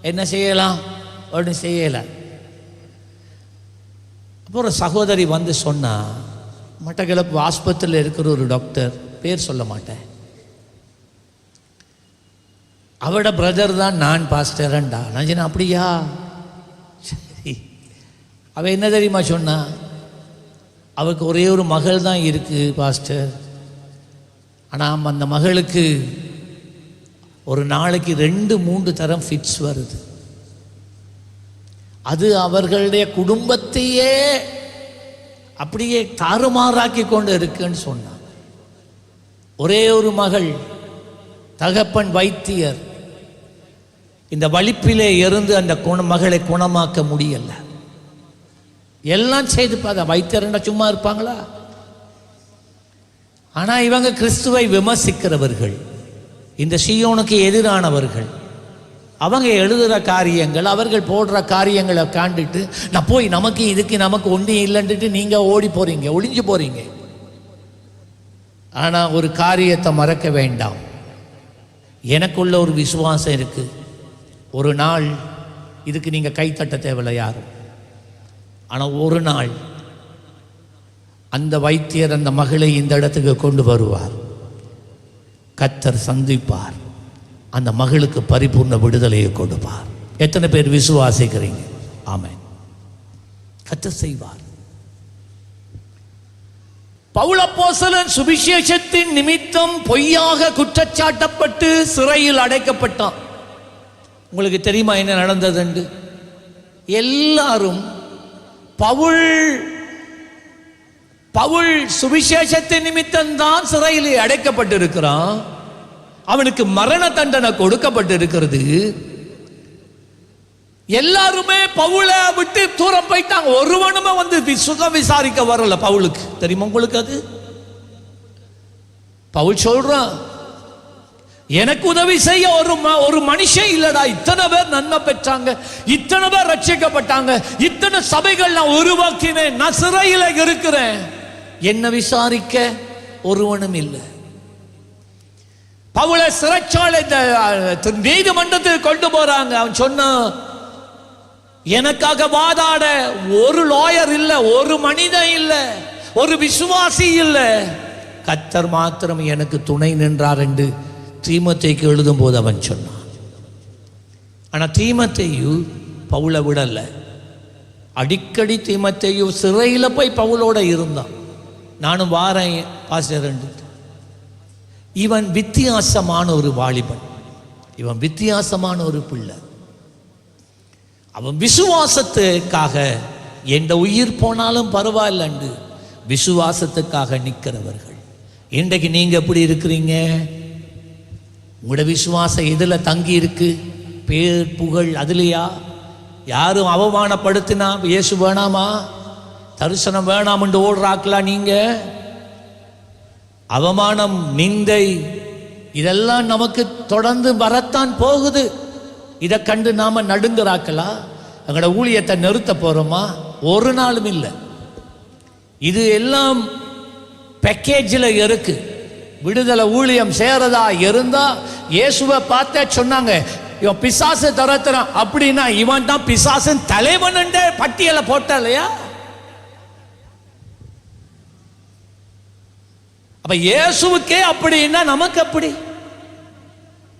என்ன செய்யலாம், ஒன்றும் செய்யலை. அப்போ ஒரு சகோதரி வந்து சொன்னா, மட்டக்களப்பு ஆஸ்பத்திரியில் இருக்கிற ஒரு டாக்டர், பேர் சொல்ல மாட்டேன், அவட பிரதர் தான் நான் பாஸ்டர்ண்டா. நான் சொன்னேன் அப்படியா, சரி. அவள் என்ன தெரியுமா சொன்னா, அவருக்கு ஒரே ஒரு மகள் தான் இருக்குது பாஸ்டர். ஆனால் அந்த மகளுக்கு ஒரு நாளைக்கு 2-3 தரம் ஃபிட்ஸ் வருது. அது அவர்களுடைய குடும்பத்தையே அப்படியே தாறுமாறாக்கி கொண்டு இருக்குன்னு சொன்னான். ஒரே ஒரு மகள், தகப்பன் வைத்தியர், இந்த வலிப்பிலே இருந்து அந்த மகளை குணமாக்க முடியல. எல்லாம் செய்து பார்த்தா, வைத்தியர்னா சும்மா இருப்பாங்களா? ஆனால் இவங்க கிறிஸ்துவை விமர்சிக்கிறவர்கள், இந்த சீயோனுக்கு எதிரானவர்கள். அவங்க எழுதுகிற காரியங்கள், அவர்கள் போடுற காரியங்களை காண்டுட்டு நான் போய் நமக்கு ஒன்றும் இல்லைன்ட்டு நீங்கள் ஓடி போகிறீங்க, ஒளிஞ்சு போகிறீங்க. ஆனால் ஒரு காரியத்தை மறக்க வேண்டாம், எனக்குள்ள ஒரு விசுவாசம் இருக்குது. ஒரு நாள் இதுக்கு நீங்கள் கைத்தட்ட தேவையில்லை யாரும். ஆனால் ஒரு நாள் அந்த வைத்தியர் அந்த மகளை இந்த இடத்துக்கு கொண்டு வருவார், கர்த்தர் சந்திப்பார், அந்த மகளுக்கு பரிபூர்ண விடுதலையை கொடுப்பார். எத்தனை பேர் விசுவாசிக்கிறீங்க? ஆமென். கர்த்தர் செய்வார். பவுல் அப்போஸ்தலன் சுவிசேஷத்தின் நிமித்தம் பொய்யாக குற்றச்சாட்டப்பட்டு சிறையில் அடைக்கப்பட்டான். உங்களுக்கு தெரியுமா என்ன நடந்ததுண்டு? எல்லாரும் பவுல் சுவிசேஷத்தின் நிமித்தம் தான் சிறையில் அடைக்கப்பட்டிருக்கிறான். அவனுக்கு மரண தண்டனை கொடுக்கப்பட்டிருக்கிறது. எல்லாருமே பவுலை விட்டு தூரம் போயிட்டாங்க. ஒருவனுமே வந்து சுகம் விசாரிக்க வரல பவுலுக்கு. தெரியுமா உங்களுக்கு? அது பவுல் சொல்றான், எனக்கு உதவி செய்ய ஒரு மனுஷன் இல்லடா. இத்தனை பேர் நன்மை பெற்றாங்க, இத்தனை பேர் ரட்சிக்கப்பட்டாங்க, இத்தனை சபைகள் நான் உருவாக்கினேன், நான் சிறையில் இருக்கிறேன், என்ன விசாரிக்க ஒருவனும் இல்லை. பவுலை சிறைச்சாலை நீதிமன்றத்தில் கொண்டு போறாங்க. அவன் சொன்னான், எனக்காக வாதாட ஒரு லாயர் இல்ல, ஒரு மனிதன் இல்ல, ஒரு விசுவாசி இல்ல, கர்த்தர் மாத்திரம் எனக்கு துணை நின்றார் என்று தீமோத்தேயுக்கு எழுதும் போது அவன் சொன்னான். ஆனா தீமோத்தேயு பவுலை விடல. அடிக்கடி தீமோத்தேயு சிறையில் போய் பவுலோட இருந்தான். நானும் வாரேன் பாஸ்டர். இவன் வித்தியாசமான ஒரு வாலிபன், இவன் வித்தியாசமான ஒரு பிள்ளை. அவன் விசுவாசத்துக்காக எந்த உயிர் போனாலும் பரவாயில்லண்டு விசுவாசத்துக்காக நிற்கிறவர்கள். இன்றைக்கு நீங்க எப்படி இருக்கிறீங்க? உங்களோட விசுவாசம் எதுல தங்கி இருக்கு? பேர் புகழ் அதுலையா? யாரும் அவமானப்படுத்தினா இயேசு வேணாமா, தரிசனம் வேணாம் என்று ஓடுறாக்கலாம். நீங்க அவமானம், நிந்தை இதெல்லாம் நமக்கு தொடர்ந்து வரத்தான் போகுது. இதை கண்டு நாம நடுங்குறாங்களா? எங்களோட ஊழியத்தை நிறுத்த போறோமா? ஒரு நாளும் இல்லை. இது எல்லாம் பேக்கேஜில் இருக்கு. விடுதலை ஊழியம் சேரதா இருந்தா இயேசுவை பார்த்தே சொன்னாங்க, இவன் பிசாசு தரத்துறான் அப்படின்னா இவன் தான் பிசாசின் தலைவன் பட்டியலை போட்ட இல்லையா? அப்ப இயேசுவுக்கே அப்படின்னா நமக்கு அப்படி.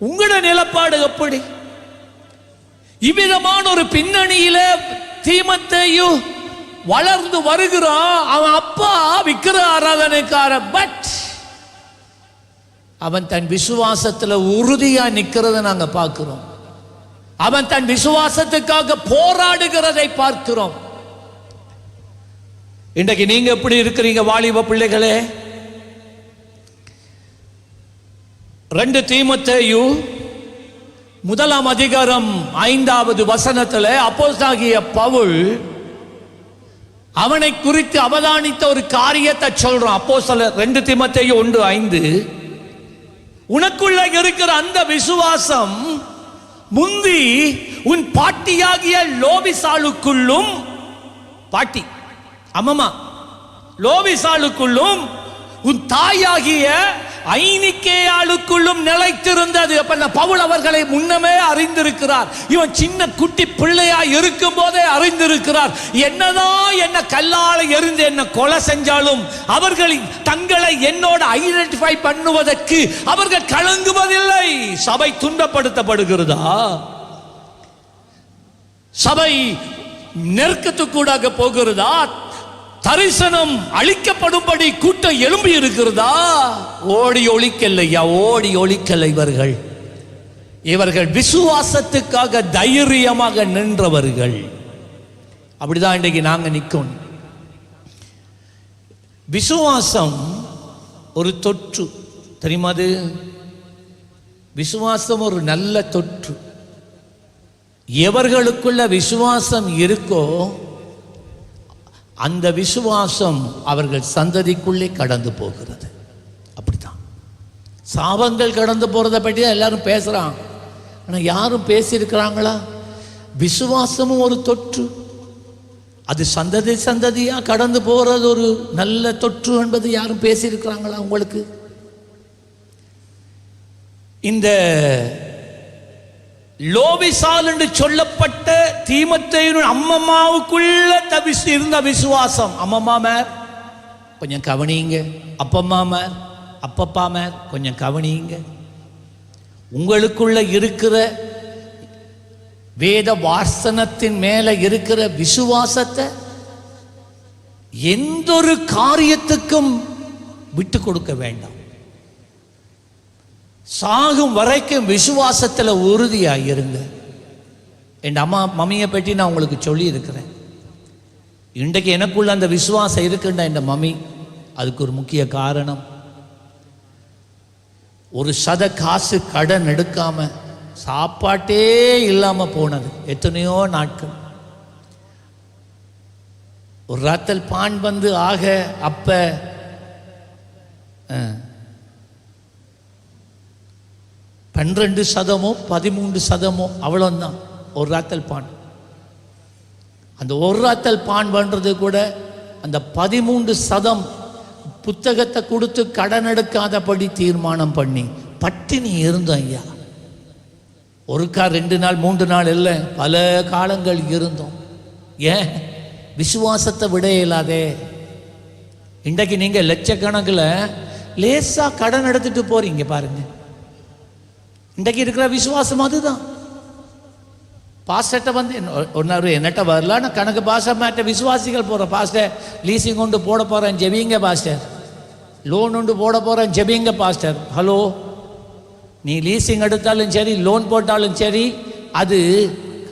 உங்களோட நிலப்பாடு எப்படி? இவ்விதமான ஒரு பின்னணியில தீமோத்தேயு வளர்ந்து வருகிறான். அவன் அப்பா விக்கிர ஆராதனைக்கார, பட் அவன் தன் விசுவாசத்துல உறுதியா நிக்கிறத நாங்க பார்க்கிறோம். அவன் தன் விசுவாசத்துக்காக போராடுகிறதை பார்க்கிறோம். இன்றைக்கு நீங்க எப்படி இருக்கிறீங்க வாலிப பிள்ளைகளே? 2 தீமோத்தேயு 1 அதிகாரம் 5வது வசனத்தில் அப்போஸ்தலனாகிய பவுல் அவனை குறித்து அவதானித்த ஒரு காரியத்தை சொல்றான். அப்போஸ்தலர் 2 தீமோத்தேயு 1:5, உனக்குள்ள இருக்கிற அந்த விசுவாசம் முந்தி உன் பாட்டியாகிய லோபிசாளுக்குள்ளும், பாட்டி அம்மம்மா லோபிசாளுக்குள்ளும் உன் தாயாகிய ஐனிக்கேயாளுக்குள்ளும் நிலைத்திருந்தது. அப்ப பவுல் அவர்களை முன்னமே அறிந்திருக்கிறார். இவன் சின்ன குட்டி பிள்ளையா இருக்கும் போதே அறிந்திருக்கிறார். என்னதான் என்ன கல்லால எறிந்து என்ன கொலை செஞ்சாலும் அவர்கள் தங்களை என்னோட ஐடென்டிஃபை பண்ணுவதற்கு அவர்கள் கலங்குவதில்லை. சபை துன்பப்படுத்தப்படுகிறதா? சபை நெருக்கத்துக்கூடாக போகிறதா? தரிசனம் அழிக்கப்படும்படி கூட்டம் எழும்பி இருக்கிறதா? ஓடி ஒழிக்கலையா? ஓடி ஒழிக்கலை. இவர்கள் விசுவாசத்துக்காக தைரியமாக நின்றவர்கள். அப்படிதான் இன்றைக்கு நாங்க நிற்கணும். விசுவாசம் ஒரு தொற்று, தெரியுமா? அது விசுவாசம் ஒரு நல்ல தொற்று. எவர்களுக்குள்ள விசுவாசம் இருக்கோ அந்த விசுவாசம் அவர்கள் சந்ததிக்குள்ளே கடந்து போகிறது. அப்படித்தான் சாபங்கள் கடந்து போறதை பற்றி எல்லாரும் பேசுறாங்க. ஆனா யாரும் பேசியிருக்கிறாங்களா? விசுவாசமும் ஒரு தொற்று, அது சந்ததி சந்ததியா கடந்து போறது ஒரு நல்ல தொற்று என்பது யாரும் பேசியிருக்கிறாங்களா உங்களுக்கு? இந்த லோபிசால் என்று சொல்லப்பட்ட தீமோத்தேயு அம்மம்மாவுக்குள்ள இருந்த விசுவாசம். அம்மம்மா மேர் கொஞ்சம் கவனிங்க, அப்பம்மா மேர் அப்பப்பா மேர் கொஞ்சம் கவனிங்க. உங்களுக்குள்ள இருக்கிற வேத வாசனத்தின் மேல இருக்கிற விசுவாசத்தை எந்த ஒரு காரியத்துக்கும் விட்டு கொடுக்க வேண்டாம். சாகும் வரைக்கும் விசுவாசத்தில் உறுதியாக இருங்க. என் அம்மா மம்மியை பற்றி நான் உங்களுக்கு சொல்லி இருக்கிறேன். இன்றைக்கு எனக்குள்ள அந்த விசுவாசம் இருக்குண்டா என் மம்மி, அதுக்கு ஒரு முக்கிய காரணம், ஒரு சத காசு கடன் எடுக்காம சாப்பாட்டே இல்லாம போனது எத்தனையோ நாட்கள். ஒரு ராத்தல் பான் வந்து ஆக அப்ப 12% 13% அவ்வளோதான் ஒரு ராத்தல் பான். அந்த ஒரு ராத்தல் பான் பண்ணுறது கூட அந்த 13% புத்தகத்தை கொடுத்து கடன் எடுக்காதபடி தீர்மானம் பண்ணி பட்டினி இருந்தோம் ஐயா. ஒருக்கா 2 நாள் 3 நாள் இல்லை, பல காலங்கள் இருந்தோம். ஏன்? விசுவாசத்தை விட இயலாதே. இன்றைக்கு நீங்கள் லட்சக்கணக்கில் லேசாக கடன் எடுத்துட்டு போறீங்க பாருங்க. இன்றைக்கு இருக்கிற விசுவாசம் அதுதான். பாஸ்டர்கிட்ட வந்து ஒன்னாரு என்னட்ட வரல, நான் கணக்கு பாஸ்டர் மேட்ட விசுவாசிகள் போகிறேன். பாஸ்டர் லீசிங் கொண்டு போட போகிறேன் ஜெபிங்க பாஸ்டர், லோன் ஒன்று போட போகிறேன் ஜெபிங்க பாஸ்டர். ஹலோ, நீ லீசிங் எடுத்தாலும் சரி, லோன் போட்டாலும் சரி, அது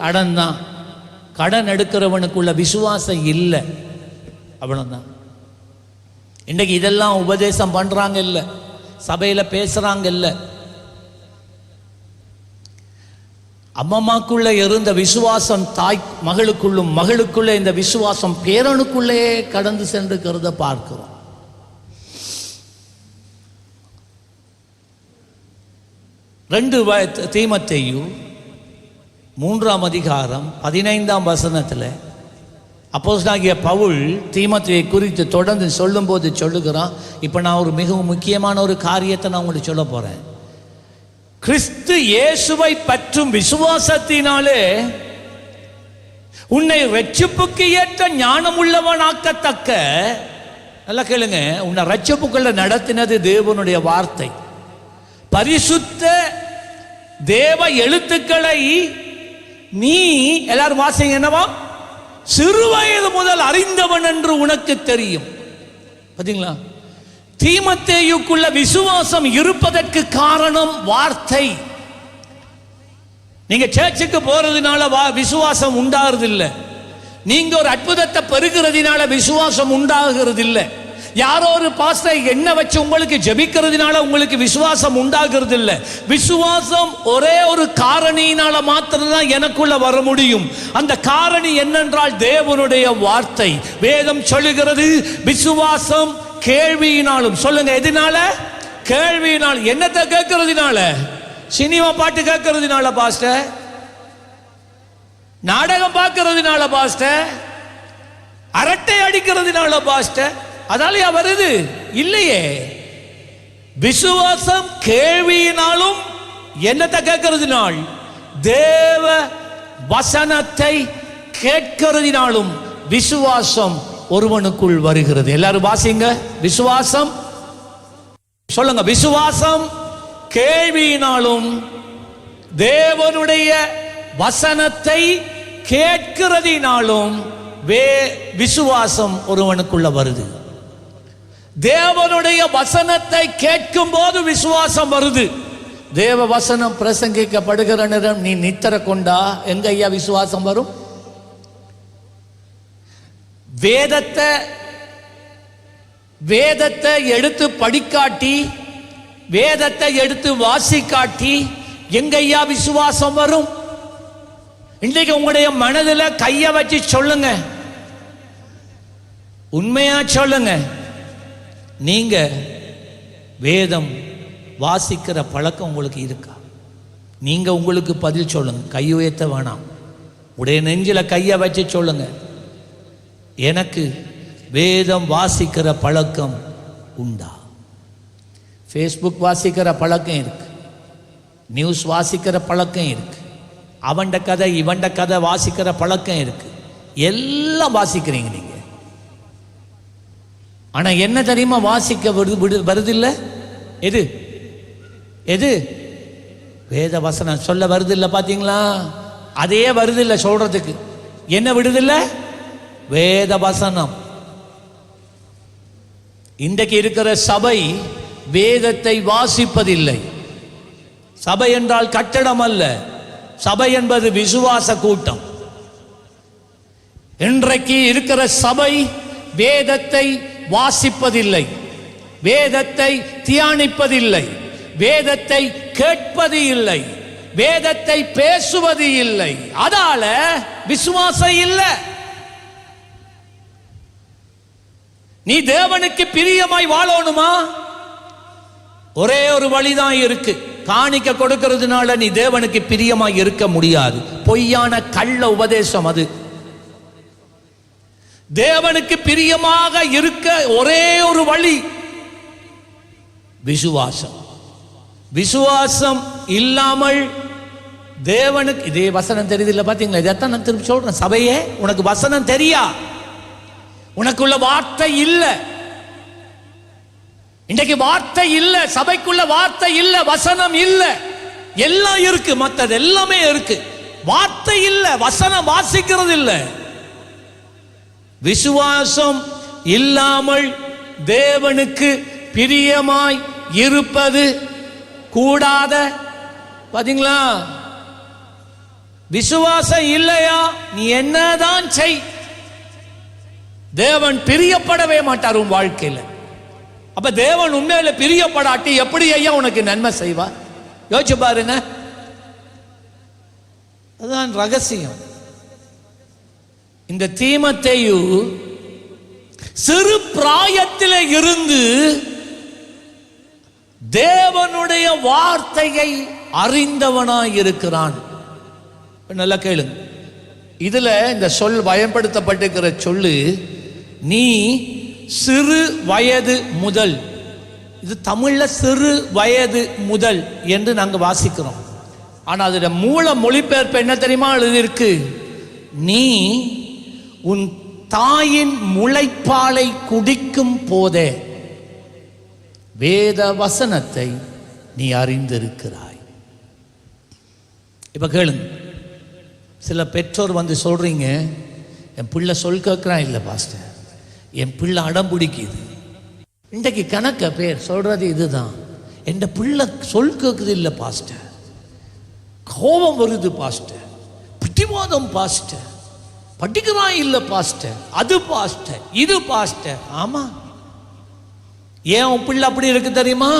கடன் தான். கடன் எடுக்கிறவனுக்குள்ள விசுவாசம் இல்லை, அவ்வளோதான். இன்றைக்கு இதெல்லாம் உபதேசம் பண்ணுறாங்க இல்லை, சபையில் பேசுகிறாங்க இல்லை. அம்மம்மாக்குள்ளே இருந்த விசுவாசம் தாய் மகளுக்குள்ளும், மகளுக்குள்ளே இந்த விசுவாசம் பேரனுக்குள்ளே கடந்து சென்றுக்கிறத பார்க்கிறோம். தீமோத்தேயு 3ஆம் அதிகாரம் 15ஆம் வசனத்தில் அப்போஸ்தலனாகிய பவுல் தீமோத்தேயுவை குறித்து தொடர்ந்து சொல்லும்போது சொல்லுகிறான். இப்போ நான் ஒரு மிகவும் முக்கியமான ஒரு காரியத்தை நான் உங்களுக்கு சொல்ல போகிறேன். கிறிஸ்து இயேசுவை பற்றும் விசுவாசத்தினாலே உன்னை ரட்சிப்புக்கு ஏற்ற ஞானம் உள்ளவனாக்கத்தக்க, நல்லா கேளுங்க, உன்னை ரட்சிப்புக்குள்ள நடத்தினது தேவனுடைய வார்த்தை. பரிசுத்த தேவ எழுத்துக்களை நீ எல்லாரும் வாசிங்க, என்னவா? சிறுவயது முதல் அறிந்தவன் என்று உனக்கு தெரியும். பாத்தீங்களா? தீமோத்தேயுக்குள்ள விசுவாசம் இருப்பதற்கு காரணம் வார்த்தை. நீங்க சர்ச்சுக்கு போறதுனால விசுவாசம் உண்டாகிறது இல்லை. நீங்க ஒரு அற்புதத்தை பெறுகிறதுனால விசுவாசம் உண்டாகிறது இல்லை. யாரோ ஒரு பாஸ்டர் என்ன வச்சு உங்களுக்கு ஜெபிக்கிறதுனால உங்களுக்கு விசுவாசம் உண்டாகிறது இல்லை. விசுவாசம் ஒரே ஒரு காரணியினால மாத்திரம்தான் எனக்குள்ள வர முடியும். அந்த காரணி என்னென்றால் தேவனுடைய வார்த்தை. வேதம் சொல்லுகிறது, விசுவாசம் கேள்வியினாலும். சொல்லுங்க, எதனால? கேள்வியினால். என்னத்தை கேட்கறதுனால? சினிமா பாட்டு கேட்கறதுனால பாஸ்டர், நாடகம் பார்க்கறதுனால பாஸ்டர், அரட்டை அடிக்கிறதுனால பாஸ்டர், அதாலயா வருது? இல்லையே. விசுவாசம் கேள்வியினாலும், என்னத்தை கேட்கறதுனால்? தேவ வசனத்தை கேட்கிறதினாலும் விசுவாசம் ஒருவனுக்குள் வருகிறது. எல்லாரும் வாசிங்க. விசுவாசம், சொல்லுங்க, விசுவாசம் கேள்வியினாலும் தேவனுடைய வசனத்தை கேட்கிறதினாலும் விசுவாசம் ஒருவனுக்குள்ள வருது. தேவனுடைய வசனத்தை கேட்கும் போது விசுவாசம் வருது. தேவ வசனம் பிரசங்கிக்கப்படுகிற நேரம் நீ நித்திர கொண்டா எங்க ஐயா விசுவாசம் வரும்? வேதத்தை எடுத்து படிக்காட்டி, வேதத்தை எடுத்து வாசிக்காட்டி எங்கய்யா விசுவாசம் வரும்? இன்றைக்கு உங்களுடைய மனதில் கையை வச்சு சொல்லுங்க, உண்மையா சொல்லுங்க, நீங்க வேதம் வாசிக்கிற பழக்கம் உங்களுக்கு இருக்கா? நீங்க உங்களுக்கு பதில் சொல்லுங்க, கை உயர்த்த வேணாம். உடைய நெஞ்சில் கையை வச்சு சொல்லுங்க, எனக்கு வேதம் வாசிக்கிற பழக்கம் உண்டா? ஃபேஸ்புக் வாசிக்கிற பழக்கம் இருக்கு, நியூஸ் வாசிக்கிற பழக்கம் இருக்கு, அவன்ட கதை இவன்ட கதை வாசிக்கிற பழக்கம் இருக்கு, எல்லாம் வாசிக்கிறீங்க நீங்க. ஆனா என்ன தெரியுமா வாசிக்க வருதில்லை? எது எது? வேத வசனம் சொல்ல வருதில்லை. பாத்தீங்களா? அதே வருதில்லை சொல்றதுக்கு. என்ன விடுதில்லை? வேத வசனம். இன்றைக்கு இருக்கிற சபை வேதத்தை வாசிப்பதில்லை. சபை என்றால் கட்டடம் அல்ல, சபை என்பது விசுவாச கூட்டம். இன்றைக்கு இருக்கிற சபை வேதத்தை வாசிப்பதில்லை, வேதத்தை தியானிப்பதில்லை, வேதத்தை கேட்பது இல்லை, வேதத்தை பேசுவது இல்லை. அதால விசுவாசம் இல்லை. நீ தேவனுக்கு பிரியமாய் வாழணுமா? ஒரே ஒரு வழிதான் இருக்கு. காணிக்க கொடுக்கிறதுனால நீ தேவனுக்கு பிரியமாய் இருக்க முடியாது. பொய்யான கள்ள உபதேசம் அது. தேவனுக்கு பிரியமாக இருக்க ஒரே ஒரு வழி விசுவாசம். விசுவாசம் இல்லாமல் தேவனுக்கு, இதே வசனம் தெரியுது இல்லை பார்த்தீங்களா? இதைத்தான் நான் திருப்பி சொல்றேன். சபையே, உனக்கு வசனம் தெரியா, உனக்குள்ள வார்த்தை இல்லை. இன்றைக்கு வார்த்தை இல்லை, சபைக்குள்ள வார்த்தை இல்லை, வசனம் இல்லை. எல்லாம் இருக்கு, மற்றது எல்லாமே இருக்கு, வார்த்தை இல்லை, வசனம் வாசிக்கிறது இல்லை. விசுவாசம் இல்லாமல் தேவனுக்கு பிரியமாய் இருப்பது கூடாத. பாத்தீங்களா? விசுவாசம் இல்லையா, நீ என்னதான் செய், தேவன் பிரியப்படவே மாட்டார் உன் வாழ்க்கையில். அப்ப தேவன் உண்மையில பிரியப்படாட்டி எப்படி ஐயா உனக்கு நன்மை செய்வார்? யோசிச்சு பாருங்க. அதுதான் ரகசியம். இந்த தீமோத்தேயு சிறு பிராயத்திலே இருந்து தேவனுடைய வார்த்தையை அறிந்தவனாய் இருக்கிறான். நல்லா கேளுங்க. இதுல இந்த சொல் பயன்படுத்தப்பட்டிருக்கிற சொல்லு, நீ சிறு வயது முதல். இது தமிழ்ல சிறு வயது முதல் என்று நாங்கள் வாசிக்கிறோம். ஆனால் அதோட மூல மொழிபெயர்ப்பு என்ன தெரியுமா எழுதியிருக்கு? நீ உன் தாயின் முளைப்பாலை குடிக்கும் போதே வேத வசனத்தை நீ அறிந்திருக்கிறாய். இப்ப கேளுங்க. சில பெற்றோர் வந்து சொல்றீங்க, என் பிள்ளை சொல் கேட்கிறான் இல்லை பாஸ்டர், என் பிள்ளை அடம் பிடிக்குது. இன்றைக்கு கணக்க பேர் சொல்றது இதுதான், என் பிள்ளை சொல் கேட்குது இல்லை பாஸ்டர், கோபம் வருது பாஸ்டர், பிடிவாதம் பாஸ்டர், படிக்கிறான் இல்லை பாஸ்டர், அது பாஸ்டர், இது பாஸ்டர். ஆமா, ஏன் உன் பிள்ளை அப்படி இருக்கு தெரியுமா?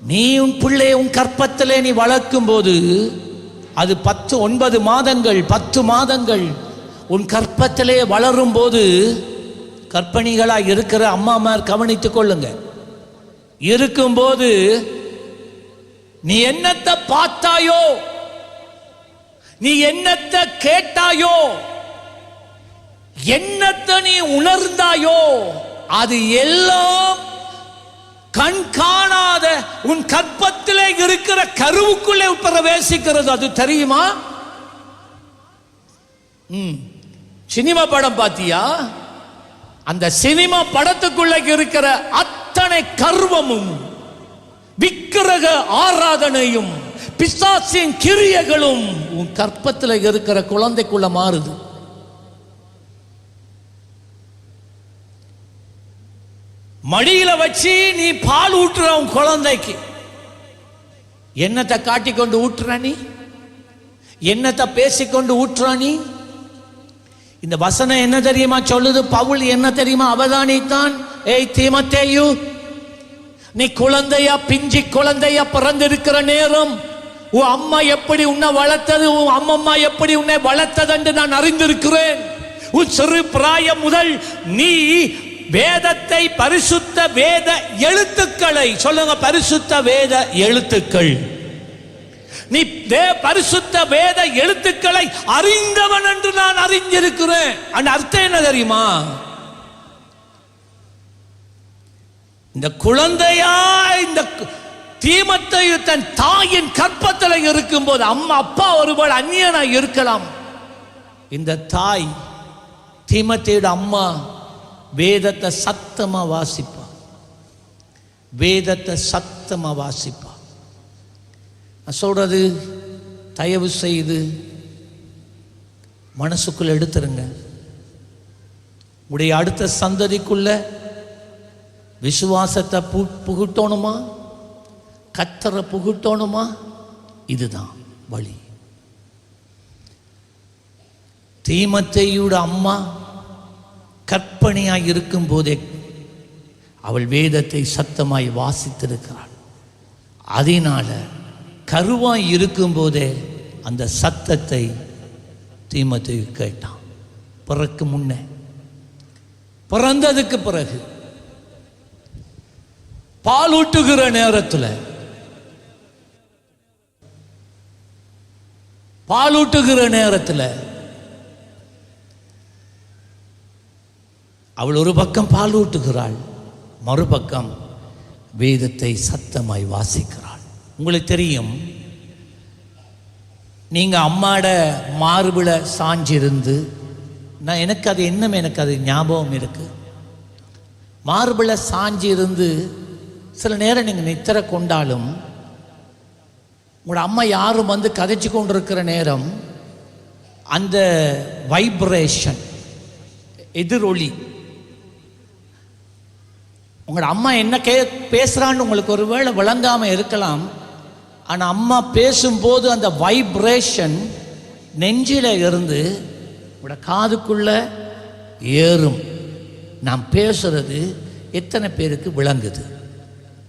நீ உன் பிள்ளையை உன் கற்பத்திலே நீ வளர்க்கும் போது, அது 9 மாதங்கள் 10 மாதங்கள் உன் கற்பத்திலே வளரும் போது, கற்பணிகளாக இருக்கிற அம்மாமார் கவனித்துக் கொள்ளுங்க, இருக்கும்போது நீ என்னத்தை பார்த்தாயோ, நீ என்னத்தை கேட்டாயோ, என்னத்தை நீ உணர்ந்தாயோ, அது எல்லாம் கண் காணாத உன் கற்பத்திலே இருக்கிற கருவுக்குள்ளே பிரவேசிக்கிறது. அது தெரியுமா? சினிமா படம் பாத்தியா? அந்த சினிமா படத்துக்குள்ள இருக்கிற அத்தனை கர்வமும் விக்கிரக ஆராதனையும் பிசாசின் கிரியைகளும் உன் கற்பத்தில் இருக்கிற குழந்தைக்குள்ள மாறுது. மடியில வச்சு நீ பால் ஊட்டுற உன் குழந்தைக்கு, என்னத்தை காட்டிக்கொண்டு ஊட்டுற நீ, என்னத்தை பேசிக்கொண்டு ஊட்டுற நீ. இந்த வசனம் என்ன தெரியுமா சொல்லுது? பவுல் என்ன தெரியுமா அவதானித்தான்? ஏய் தீமோத்தேயு, நீ குழந்தையா, பிஞ்சி குழந்தையா பிறந்திருக்கிற நேரம் உன் அம்மா எப்படி உன்னை வளர்த்தது, உன் அம்மம்மா எப்படி உன்னை வளர்த்தது என்று நான் அறிந்திருக்கிறேன். உன் சிறு பிராயம் முதல் நீ வேதத்தை, பரிசுத்த வேத எழுத்துக்களை சொல்லுங்க, பரிசுத்த வேத எழுத்துக்கள், நீ பரிசுத்த வேத எழுத்துக்களை அறிந்தவன் என்று நான் அறிந்திருக்கிறேன். அந்த அர்த்தம் என்ன தெரியுமா? இந்த குழந்தையா, இந்த தீமோத்தேயு தன் தாயின் கற்பத்தில் இருக்கும் போது, அம்மா அப்பா ஒருவேளை அந்நியனாய் இருக்கலாம், இந்த தாய் தீமோத்தேயுட அம்மா வேதத்தை சத்தமா வாசிப்பா, வேதத்தை சத்தமா வாசிப்பா. நான் சொல்றது தயவு செய்து மனசுக்குள்ள எடுத்துருங்க. உடைய அடுத்த சந்ததிக்குள்ள விசுவாசத்தை புகுட்டணுமா, கர்த்தரை புகுட்டணுமா? இதுதான் வழி. தீமோத்தேயுட அம்மா கற்பனையாய் இருக்கும் போதே அவள் வேதத்தை சத்தமாய் வாசித்திருக்கிறாள். அதனால கருவாய் இருக்கும் போதே அந்த சத்தத்தை தீமோத்தேயு கேட்டான். பிறக்கு முன்னே, பிறந்ததுக்கு பிறகு, பாலூட்டுகிற நேரத்தில், பாலூட்டுகிற நேரத்தில் அவள் ஒரு பக்கம் பால் ஊட்டுகிறாள், மறுபக்கம் வேதத்தை சத்தமாய் வாசிக்கிறாள். உங்களுக்கு தெரியும், நீங்கள் அம்மாட மார்பில் சாஞ்சிருந்து, நான் எனக்கு அது இன்னும் எனக்கு அது ஞாபகம் இருக்குது. மார்பில் சாஞ்சிருந்து சில நேரம் நீங்கள் நித்திரை கொண்டாலும் உங்களோட அம்மா யாரும் வந்து கதைச்சு கொண்டிருக்கிற நேரம் அந்த வைப்ரேஷன், எதிரொலி, உங்களோட அம்மா என்ன பேசுகிறான்னு உங்களுக்கு ஒரு வேளை விளங்காமல் இருக்கலாம். ஆனால் அம்மா பேசும்போது அந்த வைப்ரேஷன் நெஞ்சில் இருந்து உங்களோட காதுக்குள்ளே ஏறும். நான் பேசுகிறது எத்தனை பேருக்கு விளங்குது?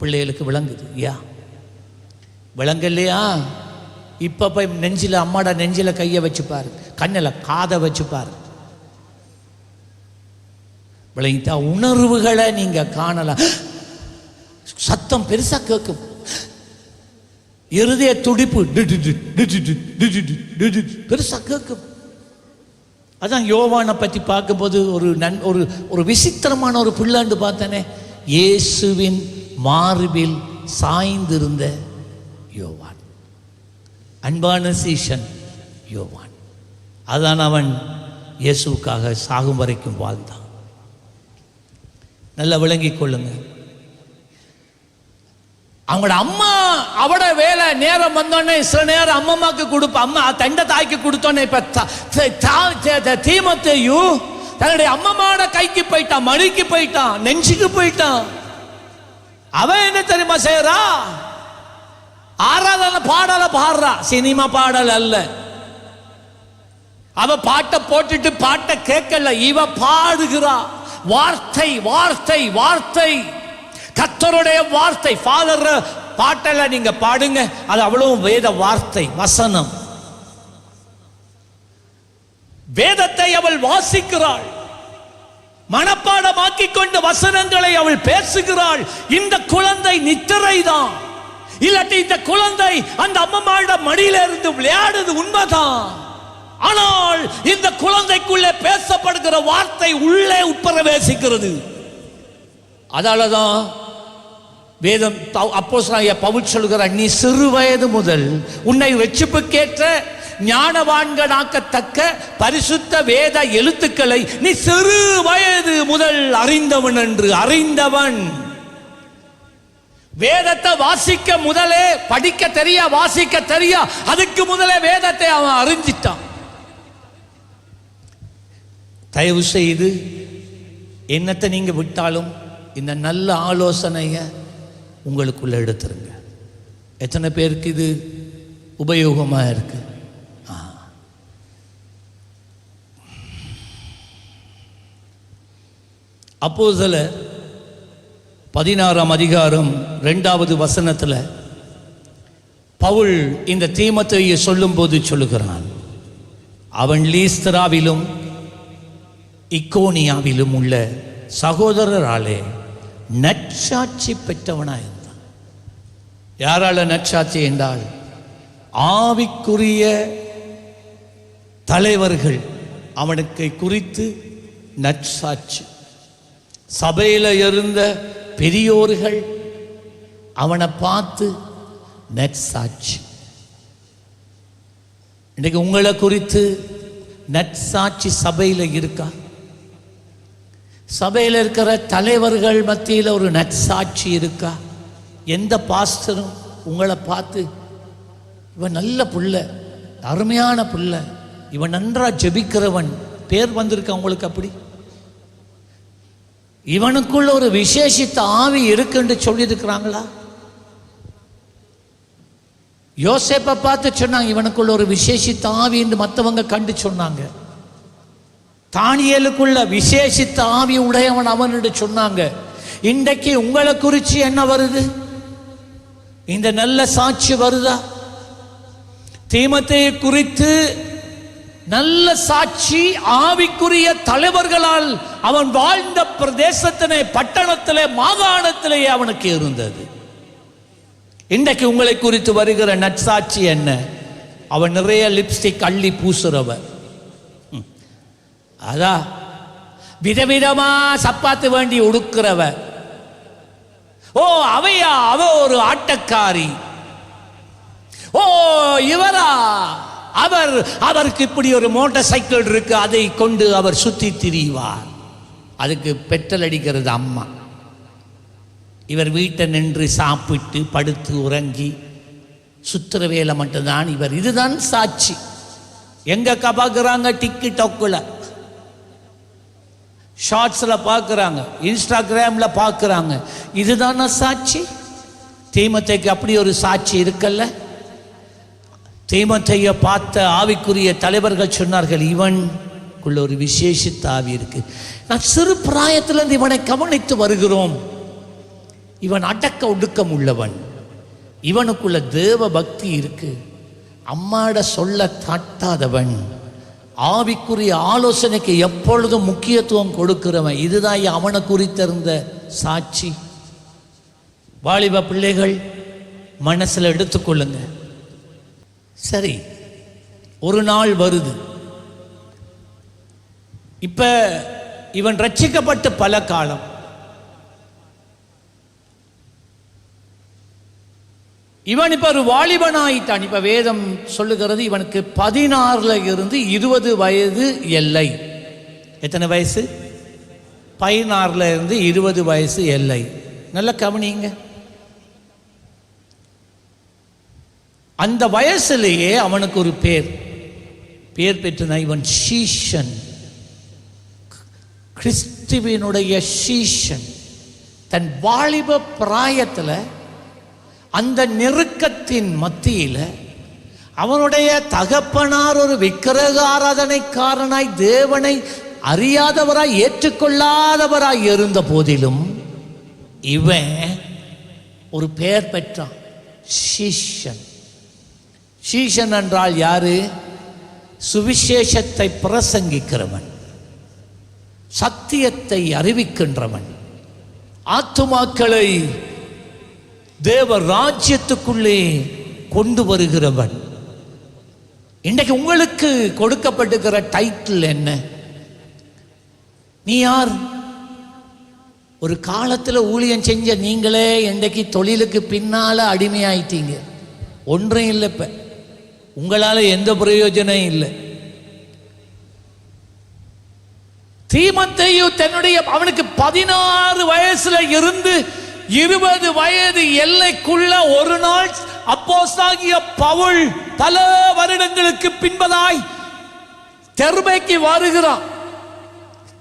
பிள்ளைகளுக்கு விளங்குது? விளங்கலையா? இப்போ போய் நெஞ்சில், அம்மாட நெஞ்சில் கையை வச்சுப்பாரு, கண்ணில் காதை வச்சுப்பாரு. விளங்கிட்டா? உணர்வுகளை நீங்கள் காணலாம். சத்தம் பெருசாக கேட்கும், இருதய துடிப்பு பெருசாக கேட்கும். அதான் யோவானை பற்றி பார்க்கும்போது ஒரு விசித்திரமான ஒரு பிள்ளைன்னு பார்த்தனே, இயேசுவின் மார்பில் சாய்ந்திருந்த யோவான், அன்பான சீஷன் யோவான். அதான் அவன் இயேசுக்காக சாகும் வரைக்கும் வாழ்ந்தான். நல்லா விளங்கிக் கொள்ளுங்க. அவங்களோட அம்மா அவட வேலை நேரம் வந்தோடனே சில நேரம் அம்மம்மாக்கு கொடுப்பா, அம்மா தண்ட தாய்க்கு கொடுத்தோன்னே இப்ப தீமோத்தேயும் தன்னுடைய அம்மம்மாவோட கைக்கு போயிட்டான், மடிக்கு போயிட்டான், நெஞ்சுக்கு போயிட்டான். அவன் என்ன தெரியுமா செய்யறா? ஆராதனை பாடல பாடுறா, சினிமா பாடல் அல்ல. அவ பாட்டை போட்டுட்டு பாட்டை கேட்கல, இவ பாடுகிறா. வார்த்தை வார்த்தை வார்த்தை, கர்த்தருடைய வார்த்தை. ஃபாதர் பாட்டெல்லாம் நீங்க பாடுங்க, அது அவ்வளவு வேத வார்த்தை, வசனம். வேதத்தை அவள் வாசிக்கிறாள், மனப்பாடமாக்கிக் கொண்டு வசனங்களை அவள் பேசுகிறாள். இந்த குழந்தை நித்திரைதான், இல்லாட்டி இந்த குழந்தை அந்த அம்மம்மாவோட மடியில இருந்து விளையாடுது, உண்மைதான். ஆனால் இந்த குழந்தைக்குள்ளே பேசப்படுகிற வார்த்தை உள்ளே உட்பிரவேசிக்கிறது. அதனாலதான் வேதம் அப்போஸ்தலனாகிய பவுல் சொல்கிறார், நீ சிறு வயது முதல் உன்னை ரட்சிப்புக்கேற்ற ஞானவான்களாக்கத்தக்க பரிசுத்த வேத எழுத்துக்களை நீ சிறு வயது முதல் அறிந்தவன் என்று. அறிந்தவன் வேதத்தை வாசிக்க முதலே, படிக்க தெரியா, வாசிக்க தெரியா, அதுக்கு முதலே வேதத்தை அவன் அறிஞ்சிட்டான். தயவு செய்து என்னத்தை நீங்க விட்டாலும் இந்த நல்ல ஆலோசனையை உங்களுக்குள்ள எடுத்துருங்க. எத்தனை பேருக்கு இது உபயோகமா இருக்கு? அப்போஸ்தலர் 16ஆம் அதிகாரம் 2வது வசனத்தில் பவுல் இந்த தீமோத்தேயுவை சொல்லும்போது சொல்லுகிறான், அவன் லீஸ்திராவிலும் இக்கோனியாவிலும் உள்ள சகோதரராலே நற்சாட்சி பெற்றவனாயிருந்தான். யாரால நற்சாட்சி என்றால், ஆவிக்குரிய தலைவர்கள் அவனுக்கு குறித்து நற்சாட்சி, சபையில் இருந்த பெரியோர்கள் அவனை பார்த்து நற்சாட்சி. இன்னைக்கு உங்களை குறித்து நற்சாட்சி சபையில் இருக்கா? சபையில் இருக்கிற தலைவர்கள் மத்தியில் ஒரு நற்சாட்சி இருக்கா? எந்த பாஸ்டரும் உங்களை பார்த்து இவன் நல்ல பிள்ளை, அருமையான பிள்ளை, இவன் நன்றா ஜெபிக்கிறவன், பேர் வந்திருக்க உங்களுக்கு அப்படி? இவனுக்குள்ள ஒரு விசேஷித்த ஆவி இருக்குன்னு சொல்லியிருக்கிறாங்களா? யோசேப்பை பார்த்து சொன்னாங்க, இவனுக்குள்ள ஒரு விசேஷித்த ஆவி என்று மற்றவங்க கண்டு சொன்னாங்க. தானியேலுக்குள்ள விசேஷித்த ஆவி உடையவன் அவன் என்று சொன்னாங்க. இன்றைக்கு உங்களை குறித்து என்ன வருது? இந்த நல்ல சாட்சி வருதா? தீமோத்தேயை குறித்து நல்ல சாட்சி ஆவிக்குரிய தலைவர்களால் அவன் வாழ்ந்த பிரதேசத்திலே, பட்டணத்திலே, மாகாணத்திலேயே அவனுக்கு இருந்தது. இன்றைக்கு உங்களை குறித்து வருகிற நற்சாட்சி என்ன? அவன் நிறைய லிப்ஸ்டிக் அள்ளி பூசுறவன், அதான் விதவிதமா சப்பாத்து வேண்டி உடுக்கிறவ. ஓ அவையா, அவ ஒரு ஆட்டக்காரி, ஓ இவரா, அவருக்கு இப்படி ஒரு மோட்டார் சைக்கிள் இருக்கு, அதை கொண்டு அவர் சுத்தி திரிவார். அதுக்கு பெட்ரோல் அடிக்கிறது அம்மா. இவர் வீட்டை நின்று சாப்பிட்டு படுத்து உறங்கி சுத்துற வேலை மட்டும்தான் இவர். இதுதான் சாட்சி. எங்க பார்க்குறாங்க? டிக்டாக்ல, ஷார்ட்ஸ்ல பார்க்குறாங்க, இன்ஸ்டாகிராம்ல பார்க்குறாங்க. இதுதான சாட்சி? தீமோத்தேயுக்கு அப்படி ஒரு சாட்சி இருக்கல்ல. தீமோத்தேயை பார்த்த ஆவிக்குரிய தலைவர்கள் சொன்னார்கள், இவனுக்குள்ள ஒரு விசேஷித்த ஆவி இருக்கு. நான் சிறு பிராயத்திலிருந்து இவனை கவனித்து வருகிறோம். இவன் அடக்க ஒடுக்கம் உள்ளவன், இவனுக்குள்ள தேவ பக்தி இருக்கு, அம்மாட சொல்ல தட்டாதவன், ஆவிக்குரிய ஆலோசனைக்கு எப்பொழுதும் முக்கியத்துவம் கொடுக்கிறவன். இதுதான் அவனை குறித்திருந்த சாட்சி. வாலிப பிள்ளைகள் மனசுல எடுத்துக்கொள்ளுங்க. சரி, ஒரு நாள் வருது. இப்ப இவன் ரட்சிக்கப்பட்டு பல காலம். இவன் இப்ப ஒரு வாலிபன் ஆயிட்டான். இப்ப வேதம் சொல்லுகிறது இவனுக்கு 16ல இருந்து 20 வயது எல்லை. எத்தனை வயசு? 16ல இருந்து 20 வயசு எல்லை. நல்ல கவனிங்க. அந்த வயசுலேயே அவனுக்கு ஒரு பேர் பெற்றான். இவன் சீஷன், கிறிஸ்துவினுடைய சீஷன். தன் வாலிப பிராயத்தில் அந்த நெருக்கத்தின் மத்தியில் அவனுடைய தகப்பனார் ஒரு விக்கிரக ஆராதனைக்காரனாய், தேவனை அறியாதவராய், ஏற்றுக்கொள்ளாதவராய் இருந்த போதிலும் இவன் ஒரு பெயர் பெற்றான், சீஷன். சீஷன் என்றால் யாரு? சுவிசேஷத்தை பிரசங்கிக்கிறவன், சத்தியத்தை அறிவிக்கின்றவன், ஆத்துமாக்களை தேவ ராஜ்யத்துக்குள்ளே கொண்டு வருகிறவன். இன்றைக்கு உங்களுக்கு கொடுக்கப்பட்டிருக்கிற டைட்டில் என்ன? நீ யார்? ஒரு காலத்தில் ஊழியம் செஞ்ச நீங்களே இன்றைக்கு தொழிலுக்கு பின்னால அடிமையாயிட்டீங்க. ஒன்றும் இல்லை, இப்ப உங்களால எந்த பிரயோஜனம் இல்லை. தீமோத்தேயு தன்னுடைய அவனுக்கு 16 வயசுல இருந்து 20 வயது எல்லைக்குள்ள ஒரு நாள் அப்போஸ்தலனாகிய பவுல் பல வருடங்களுக்கு பின்பதாய் தெருபைக்கு வருகிறான்.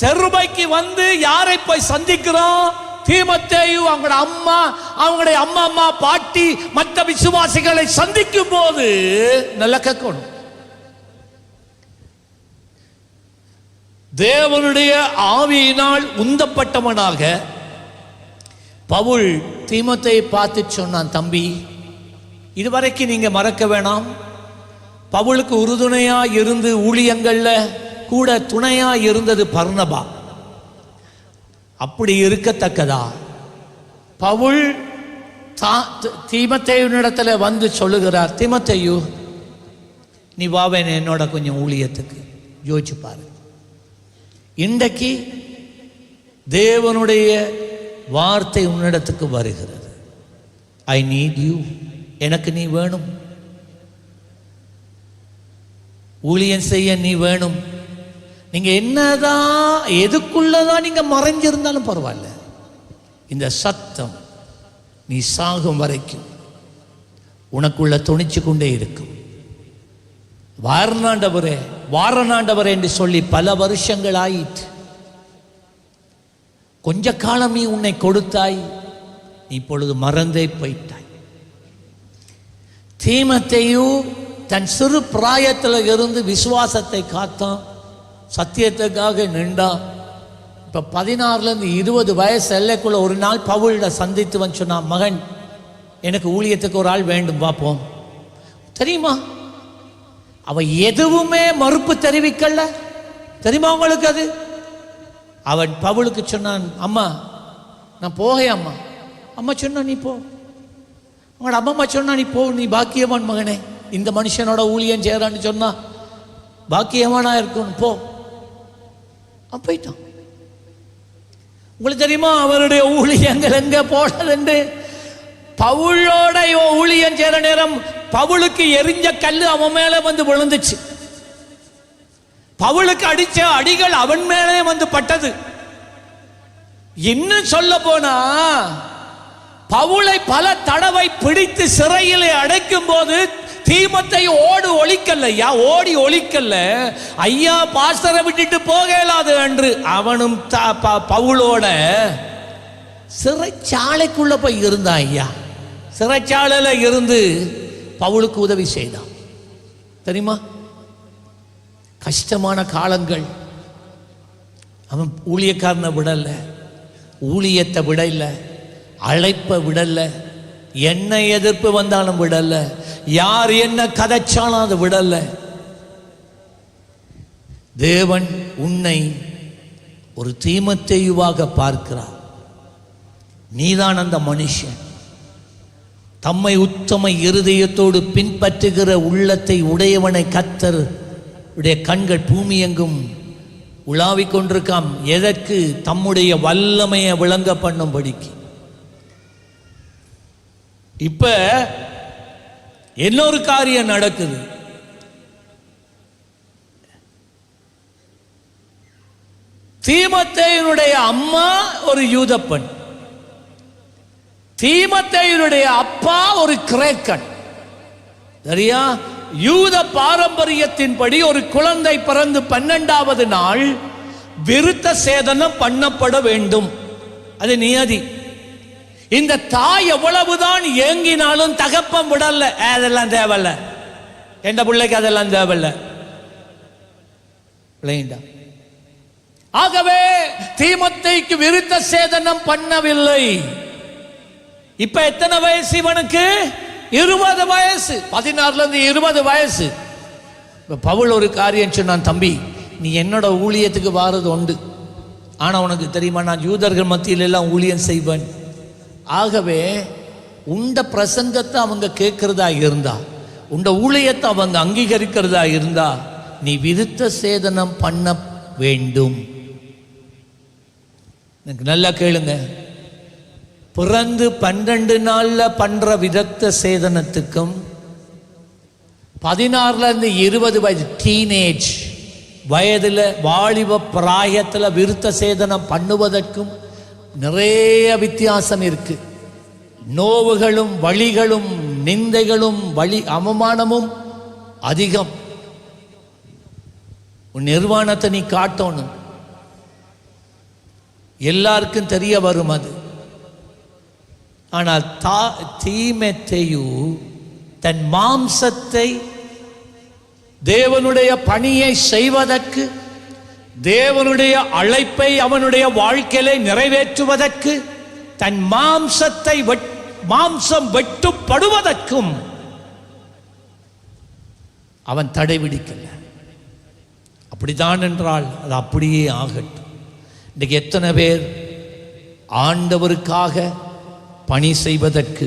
தெருபைக்கு வந்து யாரை போய் சந்திக்கிறான்? தீமோத்தேயு அவங்களுடைய அம்மா பாட்டி மற்ற விசுவாசிகளை சந்திக்கும் போது நல்ல கேட்கணும். தேவனுடைய ஆவியினால் உந்தப்பட்டவனாக பவுல் தீமோத்தேயை பார்த்து சொன்னான், தம்பி, இதுவரைக்கும் நீங்க மறக்க வேணாம், பவுலுக்கு உறுதுணையா இருந்து ஊழியங்கள்ல கூட துணையா இருந்தது பர்னபா. அப்படி இருக்கத்தக்கதா பவுல் தீமோத்தேயுனிடத்துல வந்து சொல்லுகிறார், தீமோத்தேயு, நீ வாவேன் என்னோட கொஞ்சம் ஊழியத்துக்கு. யோசிச்சு பாரு, இன்றைக்கு தேவனுடைய வார்த்தை உன்னிடத்துக்கு வருகிறது. ஐ நீட் யூ, எனக்கு நீ வேணும், ஊழியம் செய்ய நீ வேணும். நீங்க என்னதான் எதுக்குள்ளதான் நீங்க மறைஞ்சிருந்தாலும் பரவாயில்ல, இந்த சத்தம் நீ சாகும் வரைக்கும் உனக்குள்ள துணிச்சு கொண்டே இருக்கும். வாரணாண்டவரே வாரணாண்டவரே என்று சொல்லி பல வருஷங்கள் ஆயிற்று. கொஞ்ச காலம் நீ உன்னை கொடுத்தாய், நீ இப்பொழுது மறந்தே போயிட்டாய். தீமோத்தேயு தன் சிறு பிராயத்தில் இருந்து விசுவாசத்தை காத்தான், சத்தியத்துக்காக நின்றான். இப்போ 16லேருந்து 20 வயசு எல்லைக்குள்ள ஒரு நாள் பவுலிட சந்தித்து வந்து சொன்னான், மகன், எனக்கு ஊழியத்துக்கு ஒரு ஆள் வேண்டும், பார்ப்போம். தெரியுமா, அவ எதுவுமே மறுப்பு தெரிவிக்கல. தெரியுமா உங்களுக்கு அது? அவன் பவுலுக்கு சொன்னான், அம்மா நான் போகே அம்மா. அம்மா சொன்னா நீ போ. அவங்களோட அம்மா சொன்னா நீ போ, நீ பாக்கியவான் மகனே, இந்த மனுஷனோட ஊழியம் செய்யறான்னு சொன்னா பாக்கியவானா இருக்கும், போ. போயிட்டான். உங்களுக்கு தெரியுமா அவருடைய ஊழியங்கள் எங்க போனதுண்டு? பவுலோட ஊழியம் செய்ற நேரம் பவுலுக்கு எரிஞ்ச கல்லு அவன் மேல வந்து விழுந்துச்சு. பவுலுக்கு அடிச்ச அடிகள் அவன் மேலே வந்து பட்டது. இன்னும் சொல்ல போனா பவுலை பல தடவை பிடித்து சிறையிலே அடைக்கும் போது தீமத்தை ஓடி ஒழிக்கல ஐயா பாஸ்டரை விட்டுட்டு போக இயலாது என்று அவனும் பவுலோட சிறைச்சாலைக்குள்ள போய் இருந்தான். ஐயா சிறைச்சாலையில இருந்து பவுலுக்கு உதவி செய்தான். தெரியுமா? கஷ்டமான காலங்கள். அவன் ஊழியக்காரனை விடல, ஊழியத்தை விடல, அழைப்பை விடல, என்ன எதிர்ப்பு வந்தாலும் விடல, யார் என்ன கதைச்சாலும் அதை விடல. தேவன் உன்னை ஒரு தீமோத்தேயுவாக பார்க்கிறார். நீதான் அந்த மனுஷன். தம்மை உத்தம இருதயத்தோடு பின்பற்றுகிற உள்ளத்தை உடையவனை கர்த்தர் உடைய கண்கள் பூமி எங்கும் உலாவிக் கொண்டிருக்காம். எதற்கு? தம்முடைய வல்லமையை விளங்க பண்ணும்படிக்கு. இப்ப இன்னொரு காரியம் நடக்குது. தீமோத்தேயுனுடைய அம்மா ஒரு யூதப்பெண், தீமோத்தேயுனுடைய அப்பா ஒரு கிரேக்கன். சரியா? யூத பாரம்பரியத்தின்படி ஒரு குழந்தை பிறந்து 12வது நாள் விருத்த சேதனம் பண்ணப்பட வேண்டும். அது நியதி. இந்த தாய் எவ்வளவுதான் ஏங்கினாலும் தகப்பம் விடல. அதெல்லாம் தேவையில்ல, எந்த பிள்ளைக்கு அதெல்லாம் தேவையில்ல. ஆகவே தீமோத்தேயுக்கு விருத்த சேதனம் பண்ணவில்லை. இப்ப எத்தனை வயசு இவனுக்கு? 20 வயசு. 16ல இருந்து 20 வயசு. பவுல் ஒரு காரியம் சொன்னான், தம்பி நீ என்னோட ஊழியத்துக்கு வாரது உண்டு, ஆனா உனக்கு தெரியுமா நான் யூதர்கள் மத்தியில எல்லாம் ஊழியம் செய்வேன். ஆகவே உண்ட பிரசங்கத்தை அவங்க கேட்கிறதா இருந்தா, உண்ட ஊழியத்தை அவங்க அங்கீகரிக்கிறதா இருந்தா நீ விருத்த சேதனம் பண்ண வேண்டும். எனக்கு நல்லா கேளுங்க. பிறந்து 12 நாள்ல பண்ற விருத்த சேதனத்துக்கும் 16ல இருந்து 20 வயது டீனேஜ் வயதுல வாலிப பிராயத்துல விருத்த சேதனம் பண்ணுவதற்கும் நிறைய வித்தியாசம் இருக்கு. நோவுகளும் வழிகளும் நிந்தைகளும் அவமானமும் அதிகம். உன் நிர்வாணத்தை நீ காட்டணும், எல்லாருக்கும் தெரிய வரும் அது. ஆனால் தீமோத்தேயு தன் மாம்சத்தை தேவனுடைய பணியை செய்வதற்கு, தேவனுடைய அழைப்பை அவனுடைய வாழ்க்கையிலே நிறைவேற்றுவதற்கு, தன் மாம்சம் வெட்டுப்படுவதற்கும் அவன் தடை விதிக்கல. அப்படித்தான் என்றால் அது அப்படியே ஆகட்டும். இன்றைக்கு எத்தனை பேர் ஆண்டவருக்காக பணி செய்வதற்கு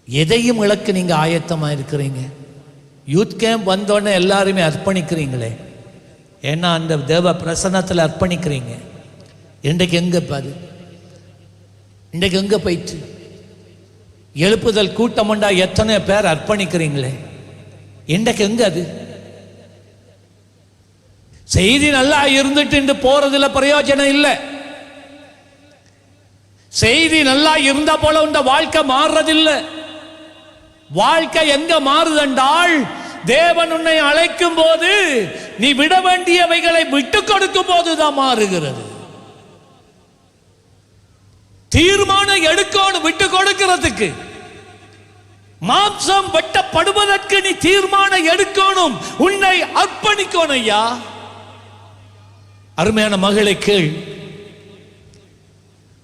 எதையும் இழக்க நீங்க ஆயத்தமா இருக்கிறீங்க. யூத் கேம்ப் வந்தோடனே எல்லாருமே அர்ப்பணிக்கிறீங்களே, ஏன்னா அந்த தேவ பிரசன்னத்தில் அர்ப்பணிக்கிறீங்க. இன்றைக்கு எங்க பாரு, இன்றைக்கு எங்க போயிட்டு எழுப்புதல் கூட்டம்ண்டா எத்தனை பேர் அர்ப்பணிக்கிறீங்களே, இன்றைக்கு எங்க அது? செய்தி நல்லா இருந்துட்டு போறதுல பிரயோஜனம் இல்லை. செய்தி நல்லா இருந்த போல உண்ட வாழ்க்கை மாறுறதில்லை. வாழ்க்கை எங்க மாறுதென்றால் தேவன் உன்னை அழைக்கும் போது நீ விட வேண்டியவைகளை விட்டு கொடுக்கும் போதுதான் மாறுகிறது. தீர்மானம் எடுக்கணும் விட்டு கொடுக்கிறதுக்கு. மாம்சம் வெட்டப்படுவதற்கு நீ தீர்மானம் எடுக்கணும், உன்னை அர்ப்பணிக்கணும். ஐயா அருமையான மகளை கேள்,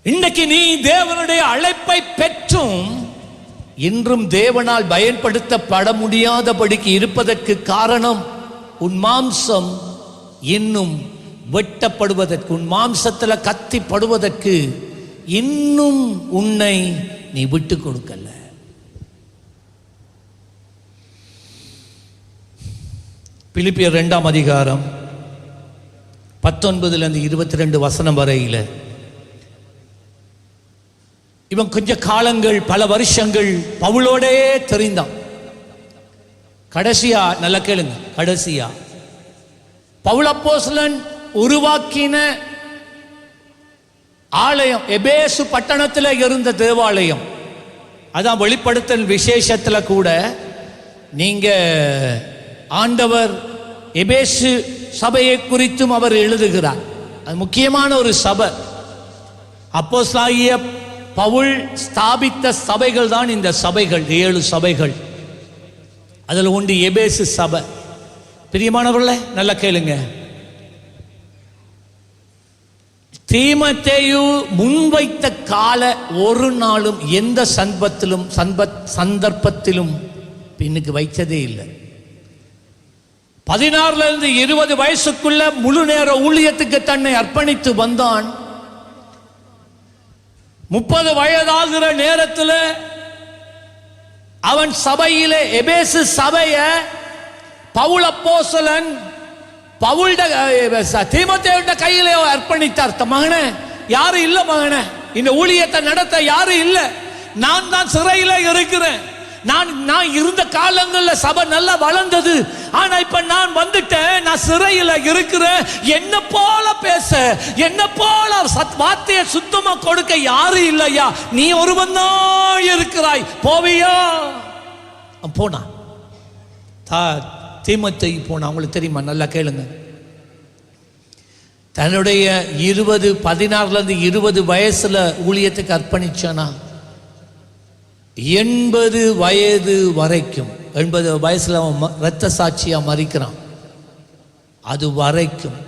இன்றைக்கு நீ தேவனுடைய அழைப்பை பெற்றும் இன்றும் தேவனால் பயன்படுத்தப்பட முடியாதபடிக்கு இருப்பதற்கு காரணம் உன் மாம்சம் இன்னும் வெட்டப்படுவதற்கு, உன் மாம்சத்தில் கத்திப்படுவதற்கு இன்னும் உன்னை நீ விட்டு கொடுக்கல. பிலிப்பியர் 2ஆம் அதிகாரம் 19ல இருந்து 22 வசனம் வரையில இவன் கொஞ்ச காலங்கள் பல வருஷங்கள் பவுலோடே தெரிந்தான். கடைசியா நல்ல கேளுங்க, கடைசியா பவுல் அப்போஸ்தலன் உருவாக்கின ஆலயம் எபேசு பட்டணத்தில் இருந்த தேவாலயம், அதான் வெளிப்படுத்தல் விசேஷத்தில் கூட நீங்க ஆண்டவர் எபேசு சபையை குறித்தும் அவர் எழுதுகிறார். அது முக்கியமான ஒரு சபை. அப்போஸ்தலனாகிய பவுல் ஸ்தாபித்த சபைகள் தான் இந்த சபைகள், 7 சபைகள். அதில் ஒன்று எபேசு சபை. பிரியமானவர்களே நல்லா கேளுங்க, தீமோத்தேயு முன்வைத்த கால ஒரு நாளும் எந்த சந்தர்ப்பத்திலும் பின்னுக்கு வைச்சதே இல்லை. 16 இருந்து 20 வயசுக்குள்ள முழு நேர ஊழியத்துக்கு தன்னை அர்ப்பணித்து வந்தான். 30 வயதாகிற நேரத்தில் அவன் சபையிலே எபேசு சபைய பவுல் அப்போஸ்தலன் தீமோத்தேயுடைய கையிலே அர்ப்பணித்தார். மகனே யாரும் இல்லை, மகனே இந்த ஊழியத்தை நடத்த யாரும் இல்லை, நான் தான் சிறையில இருக்கிறேன். நான் இருந்த காலங்களில் சபை நல்லா வளர்ந்தது, ஆனா இப்ப நான் வந்துட்டேன், நான் சிறையில இருக்கிறேன். என்ன போல பேச, என்ன போல வார்த்தையை சுத்தமா கொடுக்க யாரும் இல்லையா, நீ ஒருவன் தான் இருக்கிறாய், போவியா? போனா தீமோத்தேயு போனா. உங்களுக்கு தெரியுமா? நல்லா கேளுங்க. தன்னுடைய 16 20 வயசுல ஊழியத்துக்கு அர்ப்பணிச்சானா, 80 வயது வரைக்கும், 80 வயசுல அவன் இரத்த சாட்சியா மரிக்கிறான். அது வரைக்கும்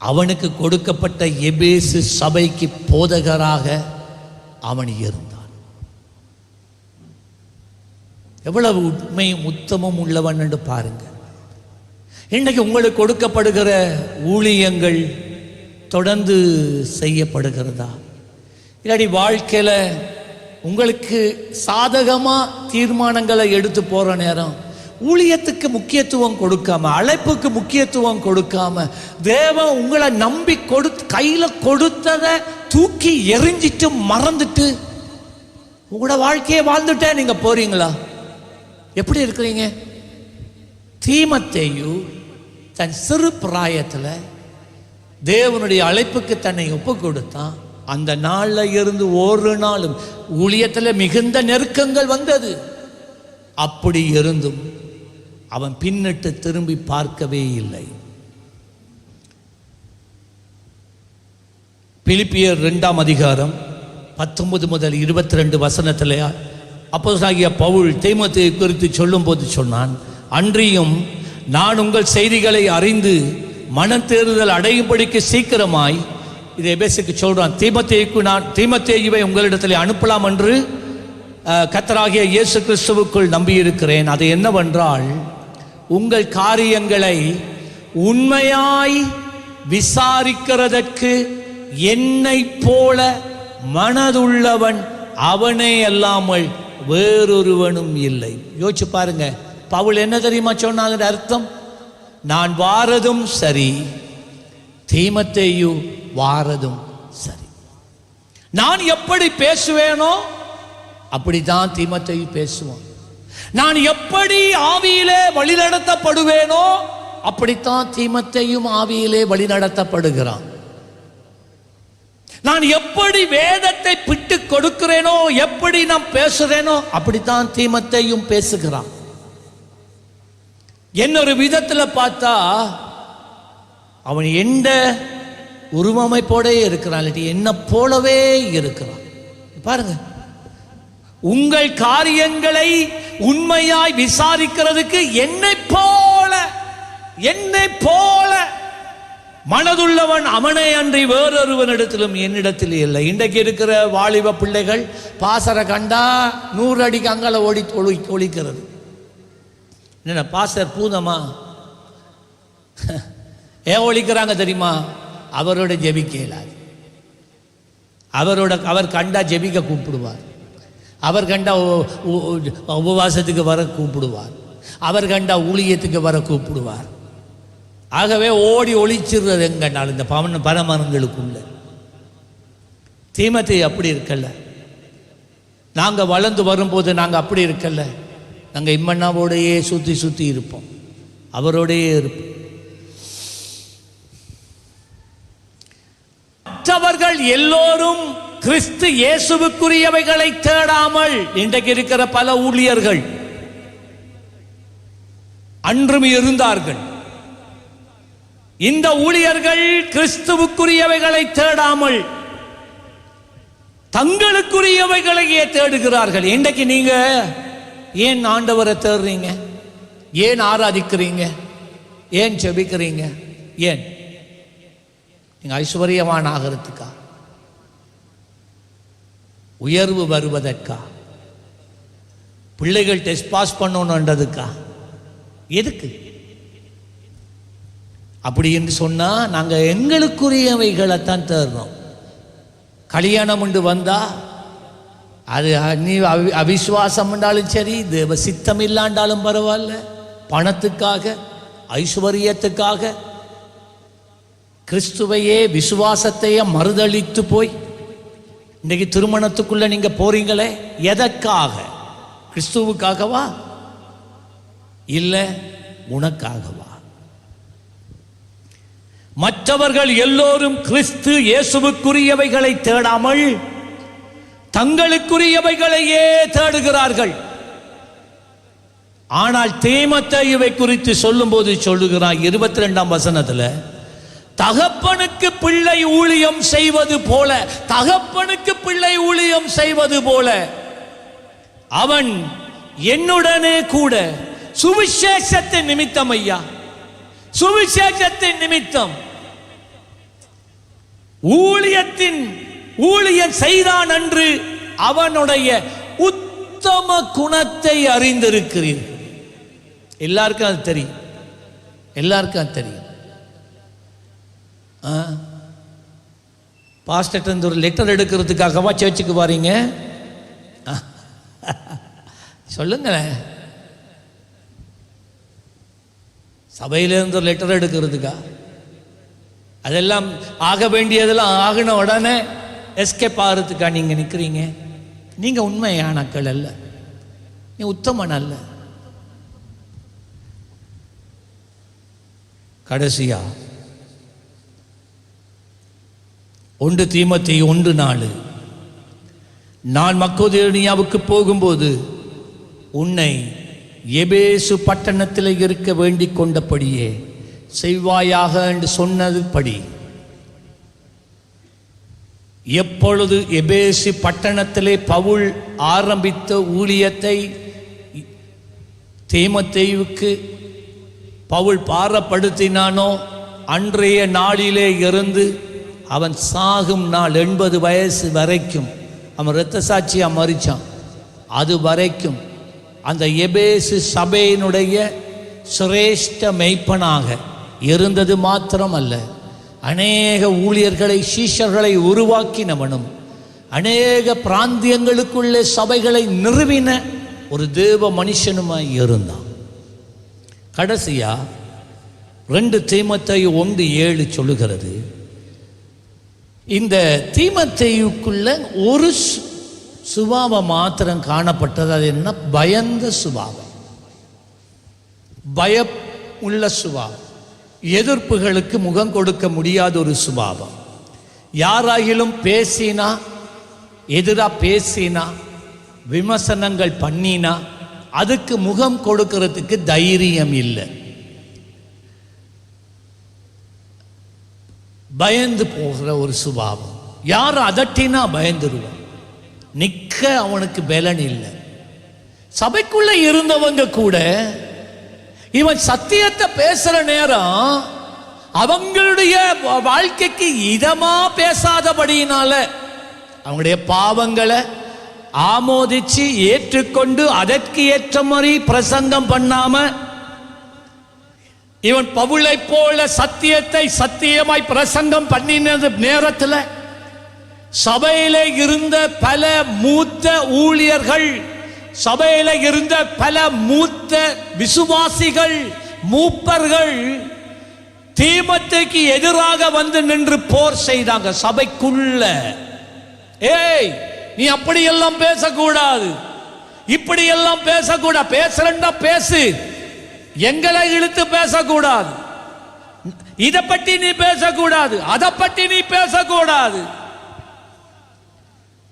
அவனுக்கு கொடுக்கப்பட்ட எபேசு சபைக்கு போதகராக அவன் இருந்தான். எவ்வளவு உண்மையும் உத்தமும் உள்ளவன் என்று பாருங்க. இன்றைக்கு உங்களுக்கு கொடுக்கப்படுகிற ஊழியங்கள் தொடர்ந்து செய்யப்படுகிறதா? இல்லாட்டி வாழ்க்கையில் உங்களுக்கு சாதகமாக தீர்மானங்களை எடுத்து போகிற நேரம் ஊழியத்துக்கு முக்கியத்துவம் கொடுக்காம, அழைப்புக்கு முக்கியத்துவம் கொடுக்காம, தேவன் உங்களை நம்பி கையில் கொடுத்ததை தூக்கி எரிஞ்சிட்டு மறந்துட்டு உங்களோட வாழ்க்கையை வாழ்ந்துட்டே நீங்க போறீங்களா? எப்படி இருக்கிறீங்க? தீமோத்தேயு தன் சிறு பிராயத்தில் தேவனுடைய அழைப்புக்கு தன்னை ஒப்பு கொடுத்தான். அந்த நாளில் இருந்து ஒரு நாளும் ஊழியத்தில் மிகுந்த நெருக்கங்கள் வந்தது. அப்படி இருந்தும் அவன் பின்னிட்டு திரும்பி பார்க்கவே இல்லை. பிலிப்பியர் 2ஆம் அதிகாரம் 19 முதல் 22 வசனத்தில் அப்போஸ்தலனாகிய பவுல் தீமோத்தேயு குறித்து சொல்லும் போது சொன்னான், அன்றியும் நான் உங்கள் செய்திகளை அறிந்து மனத்தேறுதல் அடையும்படிக்கு சீக்கிரமாய், இதை எபேசுக்கு சொல்றான், தீமோத்தேயுவை உங்களிடத்தில் அனுப்பலாம் என்று கர்த்தராகிய இயேசு கிறிஸ்துவுக்குள் நம்பியிருக்கிறேன். அது என்னவென்றால், உங்கள் காரியங்களை உண்மையாய் விசாரிக்கிறதற்கு என்னை போல மனதுள்ளவன் அவனே அல்லாமல் வேறொருவனும் இல்லை. யோசிச்சு பாருங்க, பவுல் என்ன தெரியுமா சொன்னாங்க அர்த்தம்? நான் வாரதும் சரி, தீமோத்தேயு வாரதும் சரி. நான் எப்படி பேசுவேனோ அப்படித்தான் தீமோத்தேயு பேசுவான். நான் எப்படி ஆவியிலே வழிநடத்தப்படுவேனோ அப்படித்தான் தீமோத்தேயும் ஆவியிலே வழிநடத்தப்படுகிறான். நான் எப்படி வேதத்தை பிட்டு கொடுக்கிறேனோ, எப்படி நான் பேசுறேனோ அப்படித்தான் தீமோத்தேயும் பேசுகிறான். என்னொரு விதத்தில் பார்த்தா அவன் எந்த உருவமைப்போட இருக்கிறான், என்ன போலவே இருக்கிறான். பாருங்க, உங்கள் காரியங்களை உண்மையாய் விசாரிக்கிறதுக்கு என்னை போல மனதுள்ளவன் அவனை அன்றி வேறொருவனிடத்திலும் என்னிடத்தில் இல்லை. இன்றைக்கு இருக்கிற வாலிப பிள்ளைகள் பாசரை கண்டா 100 அடிக்கு அங்கால ஒழிக்கிறது. என்ன பாசர் பூதமா? ஏன் ஒழிக்கிறாங்க தெரியுமா? அவரோட ஜெபிக்க இயலாது. அவர் கண்டா ஜெபிக்க கூப்பிடுவார், அவர் கண்டா உபவாசத்துக்கு வர கூப்பிடுவார், அவர் கண்டா ஊழியத்துக்கு வர கூப்பிடுவார். ஆகவே ஓடி ஒளிச்சிடுறது எங்கன்னாலும் இந்த பரமரங்களுக்குள்ள. தீமோத்தேயு அப்படி இருக்கல்ல. நாங்கள் வளர்ந்து வரும்போது நாங்கள் அப்படி இருக்கல்ல. நாங்கள் இம்மண்ணாவோடையே சுற்றி சுற்றி இருப்போம், அவரோடையே இருப்போம். மற்றவர்கள் எல்லோரும் கிறிஸ்து இயேசுவுக்குரியவைகளை தேடாமல், இன்றைக்கு இருக்கிற பல ஊழியர்கள் அன்றும் இருந்தார்கள். இந்த ஊழியர்கள் கிறிஸ்துவுக்குரியவைகளை தேடாமல் தங்களுக்குரியவைகளையே தேடுகிறார்கள். இன்றைக்கு நீங்க ஏன் ஆண்டவரை தேடுறீங்க? ஏன் ஆராதிக்கிறீங்க? ஏன் ஜெபிக்கிறீங்க? ஏன்? நீங்க ஐஸ்வர்யவான் ஆகிறதுக்கா? உயர்வு வருவதற்கா? பிள்ளைகள் டெஸ்ட் பாஸ் பண்ணணுன்றதுக்கா? எதுக்கு? அப்படி என்று சொன்னா நாங்க எங்களுக்குரியவைகளைத்தான் தேடுறோம். கல்யாணம் உண்டு வந்தா அது நீ அவிசுவாசம் என்றாலும் சரி, தேவ சித்தம் இல்லாண்டாலும் பரவாயில்ல, பணத்துக்காக ஐஸ்வர்யத்துக்காக கிறிஸ்துவையே விசுவாசத்தையே மறுதளித்து போய் இன்றைக்கு திருமணத்துக்குள்ள நீங்க போறீங்களே, எதற்காக? கிறிஸ்துவுக்காகவா இல்லை உனக்காகவா? மற்றவர்கள் எல்லோரும் கிறிஸ்து இயேசுவுக்குரியவைகளை தேடாமல் தங்களுக்குரியவைகளையே தேடுகிறார்கள். ஆனால் தீமோத்தேயுவை குறித்து சொல்லும் போது சொல்லுகிறார் 22ஆம் வசனத்துல, தகப்பனுக்கு பிள்ளை ஊழியம் செய்வது போல, தகப்பனுக்கு பிள்ளை ஊழியம் செய்வது போல அவன் என்னுடனே கூட சுவிசேஷத்தின் நிமித்தம், ஐயா சுவிசேஷத்தின் நிமித்தம் ஊழியம் செய்தான் என்று அவனுடைய உத்தம குணத்தை அறிந்திருக்கிறீர்கள். எல்லாருக்கும் அது தெரியும், எல்லாருக்கும் அது தெரியும். பாஸ்டர் ஒரு லெட்டர் எடுக்கிறதுக்காகவா சர்ச்சுக்கு வாரீங்க? சொல்லுங்களேன். சபையிலிருந்து ஒரு லெட்டர் எடுக்கிறதுக்கா? அதெல்லாம் ஆக வேண்டியதெல்லாம் ஆகின உடனே எஸ்கேப் ஆகிறதுக்கா நீங்க நிற்கிறீங்க? நீங்க உண்மையானக்கள் அல்ல, நீ உத்தமன் அல்ல. கடைசியா 1 தீமோத்தேயு 1:4, நான் மக்கெதோனியாவுக்கு போகும்போது உன்னை எபேசு பட்டணத்தில் இருக்க வேண்டிக் கொண்டபடியே செய்வாயாக என்று சொன்னதுபடி எப்பொழுது எபேசு பட்டணத்திலே பவுல் ஆரம்பித்த ஊழியத்தை தீமோத்தேயுவுக்கு பவுல் பாரப்படுத்தினானோ அன்றைய நாளிலே இருந்து அவன் சாகும் நாள் 80 வயசு வரைக்கும் அவன் இரத்த சாட்சியாக மரிச்சான். அது வரைக்கும் அந்த எபேசு சபையினுடைய சிரேஷ்ட மெய்ப்பனாக இருந்தது மாத்திரமல்ல, அநேக ஊழியர்களை சீஷர்களை உருவாக்கினவனும் அநேக பிராந்தியங்களுக்குள்ளே சபைகளை நிறுவின ஒரு தேவ மனுஷனுமாய் இருந்தான். கடைசியா 2 தீமோத்தேயு 1:7 சொல்லுகிறது, இந்த தீமோத்தேயுக்குள்ள ஒரு சுபாவம் மாத்திரம் காணப்பட்டது. அது என்ன? பயந்த சுபாவம், பயம் உள்ள சுபாவம், எதிர்ப்புகளுக்கு முகம் கொடுக்க முடியாத ஒரு சுபாவம். யாராயிலும் பேசினா, எதிராக பேசினா, விமர்சனங்கள் பண்ணினா அதுக்கு முகம் கொடுக்கிறதுக்கு தைரியம் இல்லை. பயந்து போகிற ஒரு சுபாவம். யாரும் அதட்டினா பயந்துருவான், நிற்க அவனுக்கு பலன் இல்லை. சபைக்குள்ள இருந்தவங்க கூட இவன் சத்தியத்தை பேசுற நேரம் அவங்களுடைய வாழ்க்கைக்கு இதமா பேசாதபடியினால அவங்களுடைய பாவங்களை ஆமோதிச்சு ஏற்றுக்கொண்டு அதற்கு ஏற்ற மாதிரி பிரசங்கம் பண்ணாம இவன் பவுலை போல சத்தியத்தை சத்தியமாய் பிரசங்கம் பண்ணினது நேரத்தில் சபையில இருந்த பல மூத்த ஊழியர்கள், சபையில இருந்த பல மூத்த விசுவாசிகள், மூப்பர்கள் தீமோத்தேயுக்கு எதிராக வந்து நின்று போர் செய்தாங்க. சபைக்குள்ள ஏய், நீ அப்படியெல்லாம் பேசக்கூடாது, இப்படியெல்லாம் பேசக்கூடாது. பேசுறா பேசு, எங்களை இழுத்து பேசக்கூடாது. இதை பற்றி நீ பேசக்கூடாது, அதை பற்றி நீ பேசக்கூடாது.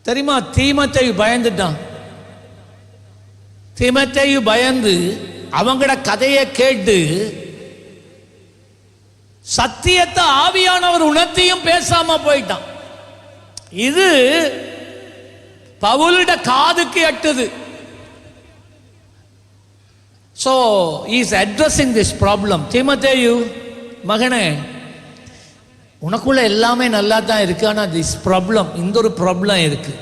தெரியுமா, தீமோத்தேயு பயந்துட்டான். தீமோத்தேயு பயந்து அவங்களோட கதையை கேட்டு சத்தியத்தை ஆவியானவர் உணர்த்தியும் பேசாம போயிட்டான். இது பவுலிட காதுக்கு எட்டுது. So he is addressing this problem. தீமோத்தேயு மகனே, உனக்குள்ள எல்லாமே நல்லா தான் இருக்கு, ஆனா this problem, இந்த ஒரு ப்ராப்ளம் இருக்கு.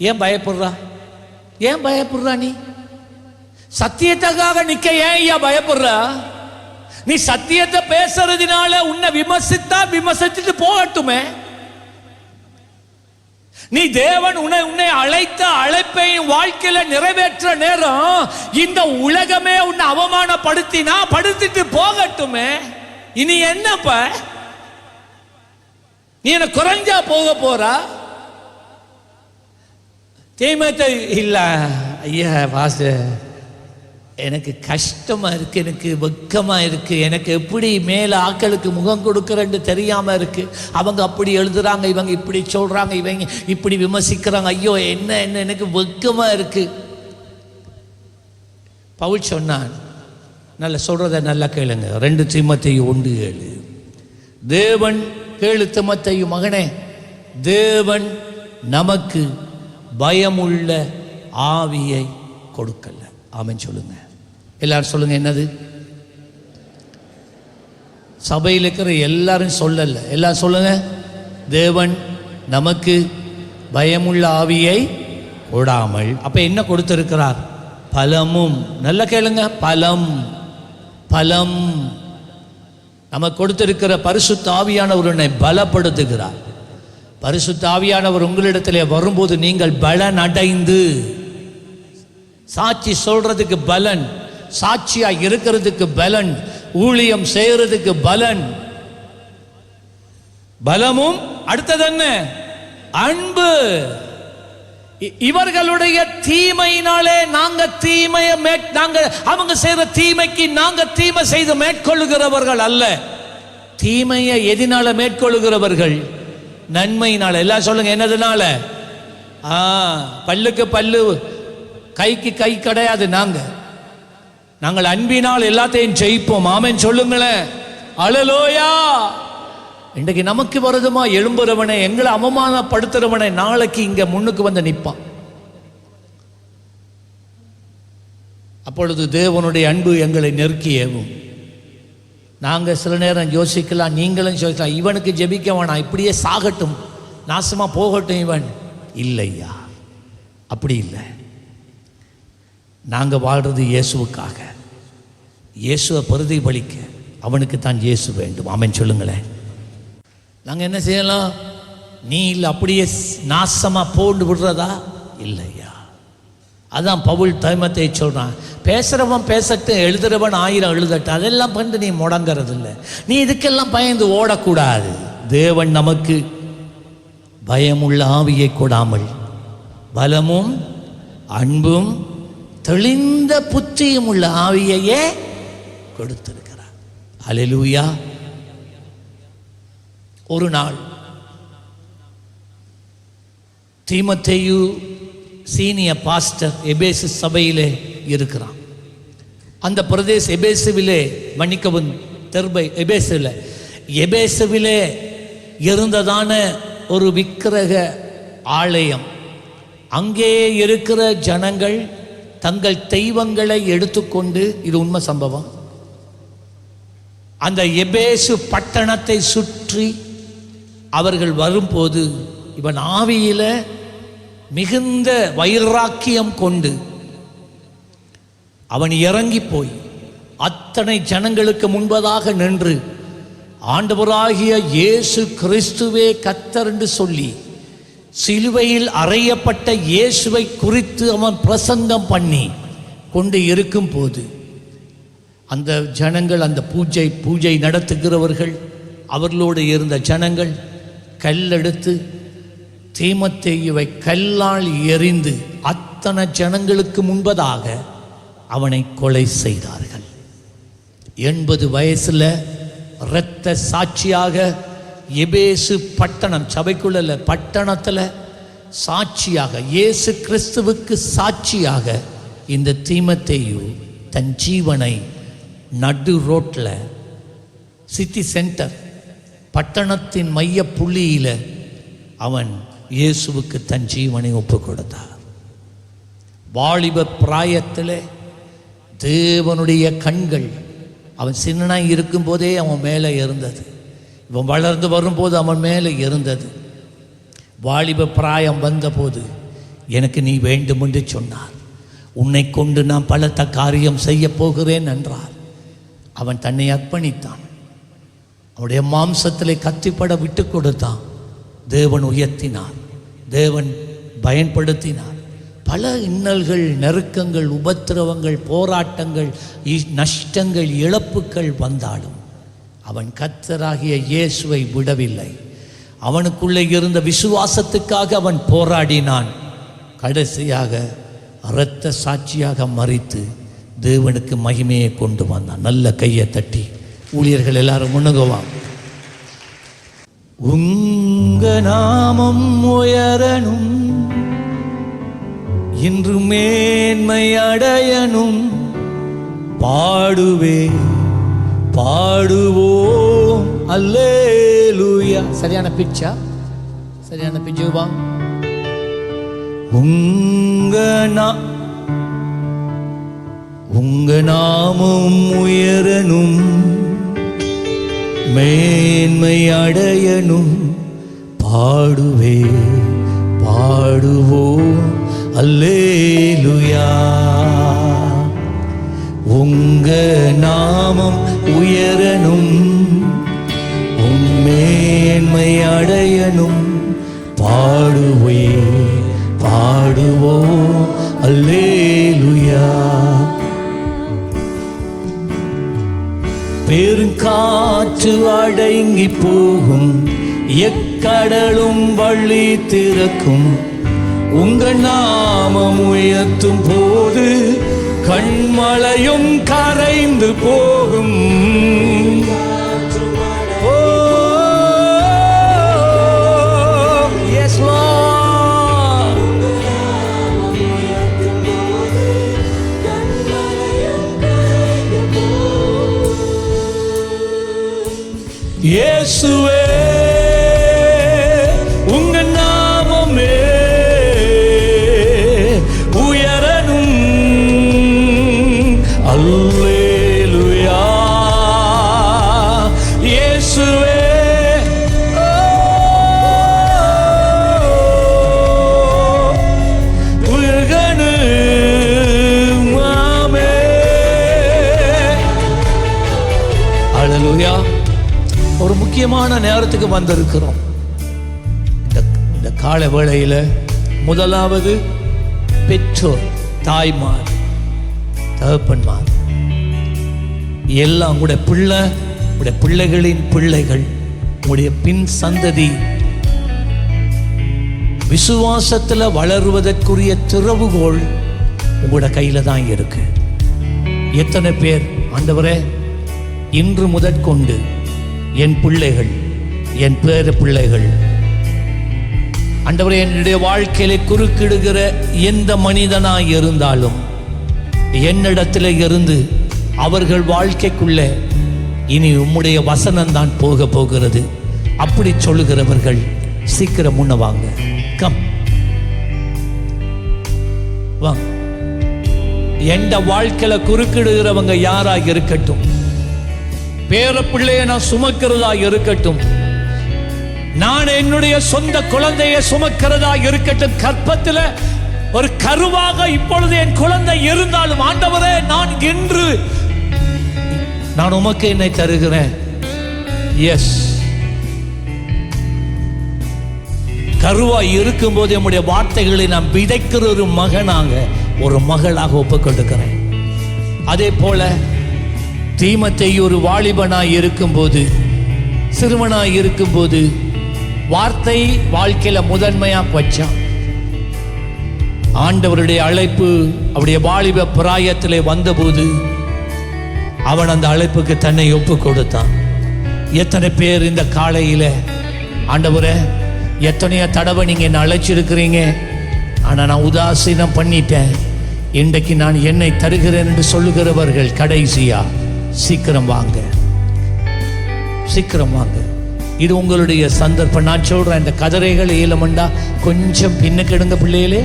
ஏன் பயப்படுறா? ஏன் பயப்படுறா? நீ சத்தியத்துக்காக நிக்க ஏன் ஐயா பயப்படுறா? நீ சத்தியத்தை பேசுறதுனால உன்னை விமர்சித்தா விமர்சிச்சுட்டு போகட்டுமே. நீ தேவன் உன்னை அழைத்த அழைப்பை வாழ்க்கையில நிறைவேற்ற நேரம் இந்த உலகமே உன்னை அவமானப்படுத்தினா படுத்திட்டு போகட்டுமே. இனி என்னப்ப நீ என்ன குறைஞ்சா போக போறா? தீமோத்தேயு இல்ல ஐயா பாஸ்டர், எனக்கு கஷ்டமா இருக்கு, எனக்கு வெக்கமா இருக்கு, எனக்கு எப்படி மேல ஆக்களுக்கு முகம் கொடுக்கறன்னு தெரியாம இருக்கு. அவங்க அப்படி எழுதுறாங்க, இவங்க இப்படி சொல்றாங்க, இவங்க இப்படி விமர்சிக்கிறாங்க. ஐயோ என்ன என்ன எனக்கு வெக்கமா இருக்கு. பவுல் சொன்னான், நல்ல சொல்றத நல்லா கேளுங்க. 2 தீமோத்தேயு 1:7. தேவன், கேளு தீமோத்தேயு மகனே, தேவன் நமக்கு பயமுள்ள ஆவியை கொடுக்கல. ஆமென் சொல்லுங்க. எல்லாரும் சொல்லுங்க. என்னது? சபையில் இருக்கிற எல்லாரும் சொல்லல, எல்லாம் சொல்லுங்க. தேவன் நமக்கு பயமுள்ள ஆவியை கொடாமல், அப்ப என்ன கொடுத்திருக்கிறார்? பலமும். நல்ல கேளுங்க, பலம். பலம் நமக்கு கொடுத்திருக்கிற பரிசுத்த ஆவியானவர் பலப்படுத்துகிறார். பரிசுத்த ஆவியானவர் உங்களிடத்திலே வரும்போது நீங்கள் பலன் அடைந்து, சாட்சி சொல்றதுக்கு பலன், சாட்சியா இருக்கிறதுக்கு பலன், ஊழியம் செய்யறதுக்கு பலன், பலமும். அடுத்தது என்ன? அன்பு. இவர்களுடைய தீமையினாலே நாங்க அவங்க செய்யற தீமைக்கு நாங்க தீமை செய்து மேற்கொள்ளுகிறவர்கள் அல்ல. தீமையை எதினால மேற்கொள்ளுகிறவர்கள்? நன்மையினால. எல்லாம் சொல்லுங்க. என்னதுனால? பல்லுக்கு பல்லு, கைக்கு கை கிடையாது. நாங்கள் அன்பினால் எல்லாத்தையும் ஜெயிப்போம். ஆமென் சொல்லுங்களேன். அல்லேலூயா. இன்றைக்கு நமக்கு வருதுமா, எழும்புறவனை, எங்களை அவமானப்படுத்துறவனை நாளைக்கு இங்க முன்னுக்கு வந்து நிற்பான். அப்பொழுது தேவனுடைய அன்பு எங்களை நெருக்கி ஏவும். நாங்கள் சில நேரம் யோசிக்கலாம், நீங்களும் யோசிக்கலாம், இவனுக்கு ஜெபிக்க வேணாம், இப்படியே சாகட்டும், நாசமா போகட்டும் இவன். இல்லையா, அப்படி இல்லை. நாங்கள் வாழ்றது இயேசுவுக்காக, இயேசுவை பிரதிபலிக்க. அவனுக்கு தான் இயேசு வேண்டும். ஆமென் சொல்லுங்களேன். நாங்கள் என்ன செய்யலாம்? நீ இல்லை அப்படியே நாசமா போண்டு விடுறதா? இல்லையா. அதான் பவுல் தீமோத்தேயு சொல்றான், பேசுறவன் பேசட்டும், எழுதுறவன் 1000 எழுதட்டும், அதெல்லாம் பண்ணி நீ முடங்கிறது இல்லை. நீ இதுக்கெல்லாம் பயந்து ஓடக்கூடாது. தேவன் நமக்கு பயமுள்ள ஆவியை கொடாமல் பலமும் அன்பும் தெளிந்த புத்தியும் உள்ள ஆவியையே கொடுத்திருக்கிறார். அல்லேலூயா. ஒரு நாள் தீமோத்தேயு சீனியர் பாஸ்டர் எபேசு சபையிலே இருக்கிறான். அந்த பிரதேச எபேசுவிலே, மன்னிக்கவும், எபேசுவிலே இருந்ததான ஒரு விக்கிரக ஆலயம். அங்கே இருக்கிற ஜனங்கள் தங்கள் தெய்வங்களை எடுத்துக்கொண்டு, இது உண்மை சம்பவம், அந்த எபேசு பட்டணத்தை சுற்றி அவர்கள் வரும்போது இவன் ஆவியில மிகுந்த வைராக்கியம் கொண்டு அவன் இறங்கி போய் அத்தனை ஜனங்களுக்கு முன்பதாக நின்று ஆண்டவராகிய இயேசு கிறிஸ்துவே கர்த்தர் என்று சொல்லி சிலுவையில் அறையப்பட்ட இயேசுவை குறித்து அவன் பிரசங்கம் பண்ணி கொண்டு இருக்கும் போது அந்த ஜனங்கள், அந்த பூஜை நடத்துகிறவர்கள், அவர்களோடு இருந்த ஜனங்கள் கல்லெடுத்து தீமோத்தேயுவை கல்லால் எறிந்து அத்தனை ஜனங்களுக்கு முன்பதாக அவனை கொலை செய்தார்கள். 80 வயசுல இரத்த சாட்சியாக எபேசு பட்டணம், சபைக்குள்ள பட்டணத்தில் சாட்சியாக, இயேசு கிறிஸ்துவுக்கு சாட்சியாக இந்த தீமோத்தேயு தன் ஜீவனை நடு ரோட்டில், சிட்டி சென்டர், பட்டணத்தின் மைய புள்ளியில் அவன் இயேசுவுக்கு தன் ஜீவனை ஒப்பு கொடுத்தார். வாலிப பிராயத்தில் தேவனுடைய கண்கள் அவன் சின்னனாய் இருக்கும்போதே அவன் மேலே இருந்தது. இவன் வளர்ந்து வரும்போது அவன் மேலே இருந்தது. வாலிப பிராயம் வந்தபோது எனக்கு நீ வேண்டும் என்று சொன்னார். உன்னை கொண்டு நான் பலத்த காரியம் செய்ய போகிறேன் என்றார். அவன் தன்னை அர்ப்பணித்தான். அவனுடைய மாம்சத்திலே கத்திப்பட விட்டு கொடுத்தான். தேவன் உயர்த்தினார், தேவன் பயன்படுத்தினார். பல இன்னல்கள், நெருக்கங்கள், உபத்திரவங்கள், போராட்டங்கள், நஷ்டங்கள், இழப்புகள் வந்தாலும் அவன் கர்த்தராகிய இயேசுவை விடவில்லை. அவனுக்குள்ளே இருந்த விசுவாசத்துக்காக அவன் போராடினான். கடைசியாக இரத்த சாட்சியாக மரித்து தேவனுக்கு மகிமையை கொண்டு வந்தான். நல்ல கையை தட்டி ஊழியர்கள் எல்லாரும் முன்னுக்குவாங்க. உங்க நாமம் உயரணும், இன்று மேன்மை அடையணும், பாடுவே பாடுவோம் அல்லேலூயா. சரியான பிச்சா, சரியான பிச்சுவா. உங்க நாமம் உயரணும், மேன்மை அடையணும், பாடுவே பாடுவோம் அல்லேலூயா. உங்க நாமம் உயரணும், மேன்மை அடையணும், பாடுவே பாடுவோம் அல்லேலூயா. பெருங்காற்று அடங்கி போகும், எக்கடலும் வழி திறக்கும், உங்க நாமம் உயர்த்தும் போது கண்மலையும் கரைந்து போகும். ஓ எஸ் லார்ட், இயேசுவே உங்க நாமமே உயரணும், அல்லேலூயா. இயேசுவே உயரணும், ஆமென், அல்லேலூயா. ஒரு முக்கியமான நேரத்துக்கு வந்திருக்கிறோம். இந்த கால வேளையில் முதலாவது பெற்றோர், தாய்மார், தகப்பன்மார் எல்லாம் உங்களுடைய பிள்ளை, உங்களுடைய பிள்ளைகளின் பிள்ளைகள், உங்களுடைய பின் சந்ததி விசுவாசத்தில் வளருவதற்குரிய திறவுகோல் உங்களோட கையில் தான் இருக்கு. எத்தனை பேர் ஆண்டவரே இன்று முதற்கொண்டு என் பிள்ளைகள், என் பேர பிள்ளைகள், ஆண்டவரே என்னுடைய வாழ்க்கையில குறுக்கிடுகிற எந்த மனிதனாய் இருந்தாலும் என்னிடத்தில் இருந்து அவர்கள் வாழ்க்கைக்குள்ளே இனி உம்முடைய வசனம் தான் போக போகிறது, அப்படி சொல்லுகிறவர்கள் சீக்கிரம் முன்ன வாங்க. கம் வாங்க. எந்த வாழ்க்கையில குறுக்கிடுகிறவங்க யாராக இருக்கட்டும், பேர பிள்ளைய நான் சுமக்கிறதா இருக்கட்டும், நான் என்னுடைய சொந்த குழந்தையை சுமக்கிறதா இருக்கட்டும், கற்பத்தில் ஒரு கருவாக இப்பொழுது என் குழந்தை இருந்தாலும் ஆண்டவரே நான் இன்று நான் உமக்கு என்னை தருகிறேன். எஸ், கருவாய் இருக்கும் போது நம்முடைய வார்த்தைகளை நான் விதைக்கிற ஒரு மகனாக, ஒரு மகளாக ஒப்புக்கொண்டிருக்கிறேன். அதே போல தீமோத்தேயு ஒரு வாலிபனாய் இருக்கும்போது, சிறுவனாய் இருக்கும்போது வார்த்தை வாழ்க்கையில முதன்மையா வச்சான். ஆண்டவருடைய அழைப்பு அவருடைய வாலிப பிராயத்திலே வந்தபோது அவன் அந்த அழைப்புக்கு தன்னை ஒப்பு கொடுத்தான். எத்தனை பேர் இந்த காலையில, ஆண்டவரே எத்தனையோ தடவை நீங்க என்ன அழைச்சிருக்கிறீங்க, ஆனா நான் உதாசீனம் பண்ணிட்டேன், இன்றைக்கு நான் என்னை தருகிறேன் என்று சொல்லுகிறவர்கள் கடைசியா சீக்கிரம் வாங்க, சீக்கிரம் வாங்க. இது உங்களுடைய சந்தர்ப்பம். நான் சொல்றேன், இந்த கதிரைகள் ஈழமண்டா கொஞ்சம் பின்னுக்கு எடுங்க பிள்ளைகளே.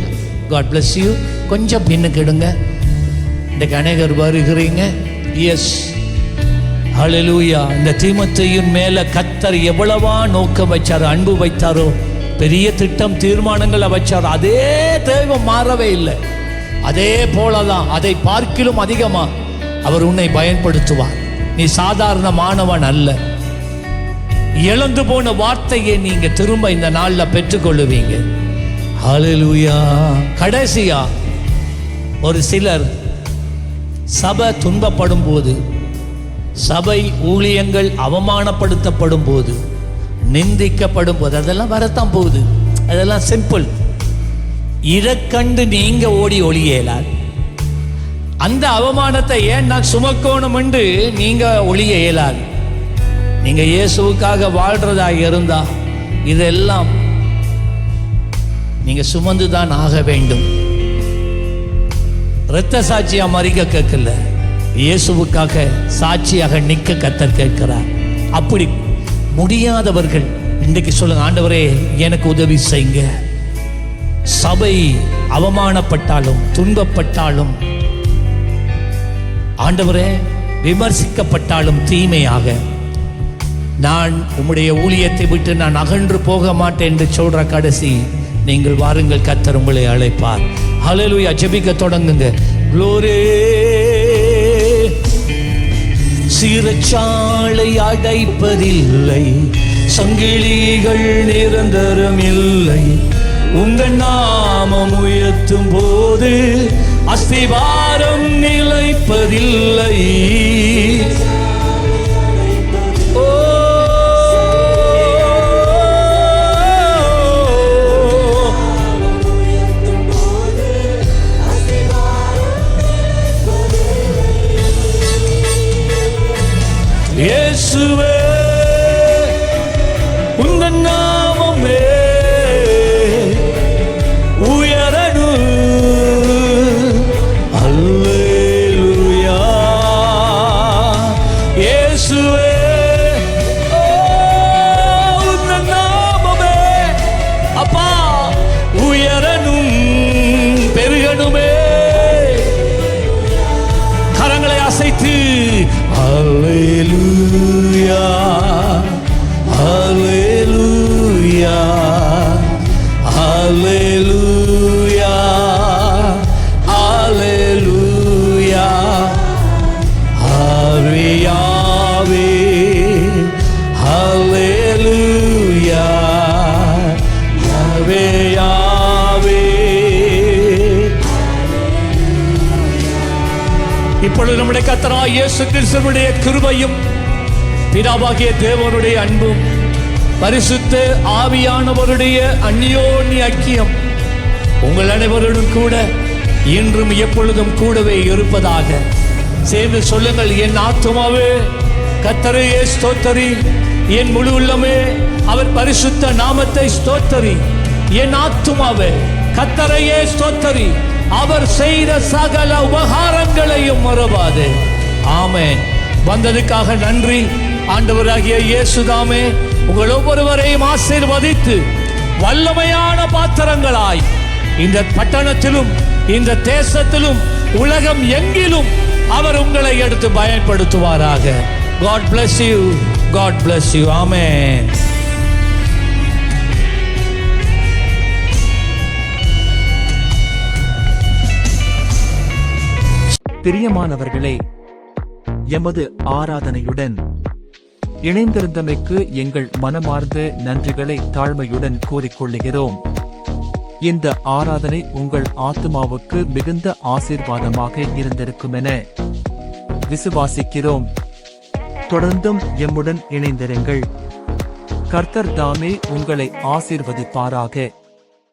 God bless you. கொஞ்சம் பின்னுக்கு எடுங்க. இன்றைக்கு அநேகர் வருகிறீங்க. எஸ், ஹல்லேலூயா. இந்த தீமோத்தேயுவின் மேல கர்த்தர் எவ்வளவா நோக்கம் வச்சாரோ, அன்பு வைத்தாரோ, பெரிய திட்டம் தீர்மானங்களை வச்சாரோ, அதே தேவை மாறவே இல்லை. அதே போலதான், அதை பார்க்கிலும் அதிகமா அவர் உன்னை பயன்படுத்துவார். நீ சாதாரணமானவன் அல்ல. இழந்து போன வார்த்தையை நீங்க திரும்ப இந்த நாள்ல பெற்றுக்கொள்ளுவீங்க. ஹல்லேலூயா. கடைசியா ஒரு சிலர் சபை துன்பப்படும் போது, சபை ஊழியங்கள் அவமானப்படுத்தப்படும் போது, நிந்திக்கப்படும் போது, அதெல்லாம் வரத்தான் போகுது, அதெல்லாம் சிம்பிள். இதை கண்டு நீங்க ஓடி ஒளியலால் அந்த அவமானத்தை ஏன் நான் சுமக்கணும் என்று நீங்க ஒளிய இயலாது. நீங்க இயேசுவுக்காக வாழ்றதா இருந்தா இதெல்லாம் நீங்க சுமந்துதான் ஆக வேண்டும். இரத்த சாட்சியா மறிக்க கேட்கல, இயேசுவுக்காக சாட்சியாக நிற்க கர்த்தர் கேட்கிறார். அப்படி முடியாதவர்கள் இன்றைக்கு சொல்லுங்க, ஆண்டவரே எனக்கு உதவி செய்யுங்க. சபை அவமானப்பட்டாலும் துன்பப்பட்டாலும், ஆண்டவரே விமர்சிக்கப்பட்டாலும் தீமையாக, நான் உம்முடைய ஊழியத்தை விட்டு நான் அகன்று போக மாட்டேன் என்று சொல்ற கடைசி நீங்கள் வாருங்கள், கர்த்தர் உங்களை அழைப்பார். ஹல்லேலூயா. ஜெபிக்க தொடங்குங்க. க்ளோரி. சிறைச்சாலை அடைப்பதில்லை, சங்கிலிகள் நிரந்தரம் இல்லை, உங்கள் நாமம் உயர்த்தும் போது அஸ்திவாரம் நிலைப்பதில்லை. இயேசுவே உங்கள் நாமமே உயரணும். அல்லேலூயா. இயேசுவே உங்கள் நாமமே அப்பா உயரணும், பெருகணுமே. கரங்களை அசைத்து ஹல்லேலூயா, ஹல்லேலூயா, ஹல்லேலூயா, ஹல்லேலூயா. ஆவியாவே ஹல்லேலூயா, யாவே. இப்பொழுது நம்முடைய கர்த்தராகிய இயேசு கிறிஸ்துவினுடைய கிருபையும் பிதாவாகிய தேவனுடைய அன்பும் பரிசுத்த ஆவியானவருடைய அந்யோன்ய ஐக்கியம் உங்கள் அனைவருடன் கூட இன்றும் எப்பொழுதும் கூடவே இருப்பதாக. சேர்ந்து சொல்லுங்கள், என் ஆத்துமாவே கர்த்தரையே ஸ்தோத்தரி, என் முழு உள்ளமே அவர் பரிசுத்த நாமத்தை ஸ்தோத்தரி. என் ஆத்துமாவே கர்த்தரையே ஸ்தோத்தரி, அவர் செய்த சகல உபகாரங்களையும் மறவாதே. ஆமென். வந்ததுக்காக நன்றி. ஆண்டவராகிய இயேசுதாமே உங்கள் ஒவ்வொருவரையும் ஆசீர்வதித்து வல்லமையான பாத்திரங்களாய் இந்த பட்டணத்திலும் இந்த தேசத்திலும் உலகம் எங்கிலும் அவர் உங்களை எடுத்து பயன்படுத்துவாராக. God bless you. God bless you. Amen. பிரியமானவர்களே, எமது ஆராதனையுடன் இணைந்திருந்தமைக்கு எங்கள் மனமார்ந்த நன்றிகளை தாழ்மையுடன் கூறிக்கொள்ளுகிறோம். இந்த ஆராதனை உங்கள் ஆத்துமாவுக்கு மிகுந்த ஆசீர்வாதமாக இருந்திருக்குமென விசுவாசிக்கிறோம். தொடர்ந்தும் எம்முடன் இணைந்திருங்கள். கர்த்தர் தாமே உங்களை ஆசீர்வதிப்பாராக.